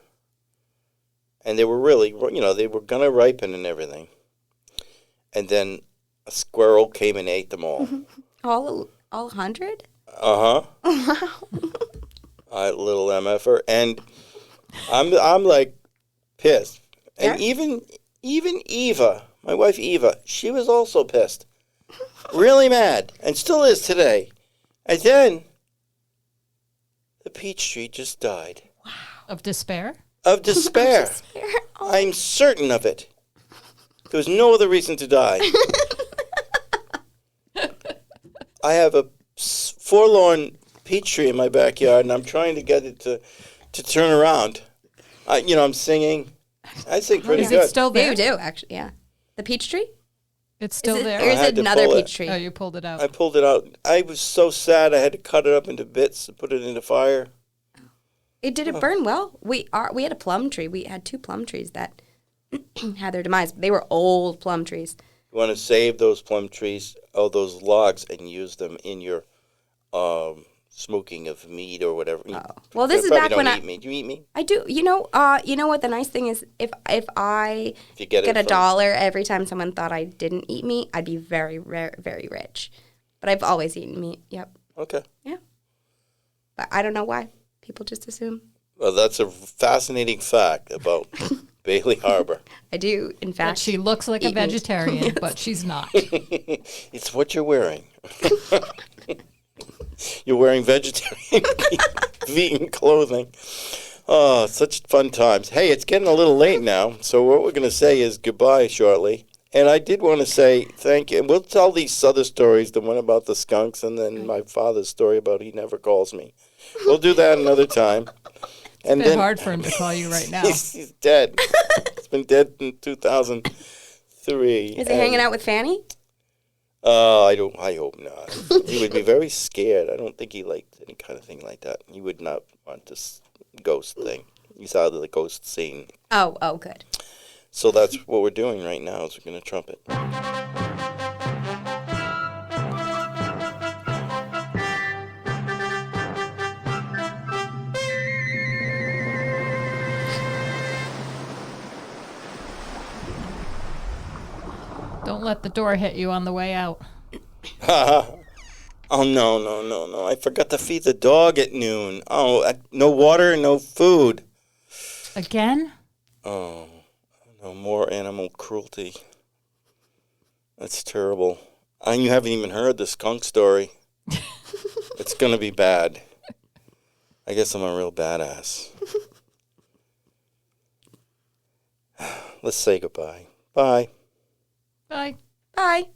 Speaker 1: And they were really, they were going to ripen and everything. And then a squirrel came and ate them all.
Speaker 3: All 100?
Speaker 1: Uh-huh. Little MFer. And I'm like pissed. And
Speaker 3: Yeah.
Speaker 1: even Eva, my wife Eva, she was also pissed. Really mad. And still is today. And then the peach tree just died.
Speaker 2: Of despair?
Speaker 1: Of despair.
Speaker 3: Oh.
Speaker 1: I'm certain of it. There was no other reason to die. I have a forlorn peach tree in my backyard, and I'm trying to get it to turn around. I'm singing. I sing pretty
Speaker 2: Is
Speaker 1: good.
Speaker 2: it still there?
Speaker 3: You do, actually, yeah. The peach tree?
Speaker 2: It's still
Speaker 3: Or
Speaker 2: there?
Speaker 1: I
Speaker 3: is
Speaker 1: had
Speaker 3: it
Speaker 1: to
Speaker 3: another
Speaker 1: pull it.
Speaker 3: peach tree?
Speaker 2: Oh, you pulled it out.
Speaker 1: I pulled it out. I was so sad. I had to cut it up into bits and put it in the fire.
Speaker 3: Did it burn well? We had a plum tree. We had 2 plum trees that had their demise. They were old plum trees.
Speaker 1: You want to save those plum trees, those logs, and use them in your smoking of meat or whatever.
Speaker 3: Well, this is
Speaker 1: Probably
Speaker 3: back
Speaker 1: don't
Speaker 3: when
Speaker 1: eat meat. Do you eat meat?
Speaker 3: I do. You know what the nice thing is? If I
Speaker 1: If you get
Speaker 3: get
Speaker 1: it
Speaker 3: a
Speaker 1: from-
Speaker 3: dollar every time someone thought I didn't eat meat, I'd be very, very, very rich. But I've always eaten meat. Yep.
Speaker 1: Okay.
Speaker 3: Yeah. But I don't know why. People just assume.
Speaker 1: Well, that's a fascinating fact about Bailey Harbor.
Speaker 3: I do, in
Speaker 2: That
Speaker 3: fact.
Speaker 2: she looks like a
Speaker 3: eat meat.
Speaker 2: vegetarian, but she's not.
Speaker 1: It's what you're wearing. You're wearing vegetarian vegan clothing. Oh, such fun times. Hey, it's getting a little late now, so what we're going to say is goodbye shortly. And I did want to say thank you. And we'll tell these other stories, the one about the skunks and then my father's story about he never calls me. We'll do that another time. And
Speaker 2: It's been hard for him to call you right now.
Speaker 1: he's dead. He's been dead in 2003.
Speaker 3: Is he hanging out with Fanny?
Speaker 1: I hope not. He would be very scared. I don't think he liked any kind of thing like that. He would not want this ghost thing. He's out of the ghost scene.
Speaker 3: Oh, good.
Speaker 1: So that's what we're doing right now is we're going to trumpet.
Speaker 2: Don't let the door hit you on the way out.
Speaker 1: Oh, no. I forgot to feed the dog at noon. Oh, no water, no food.
Speaker 2: Again?
Speaker 1: Oh, No more animal cruelty. That's terrible. And you haven't even heard the skunk story. It's going to be bad. I guess I'm a real badass. Let's say goodbye. Bye.
Speaker 2: Bye.
Speaker 3: Bye.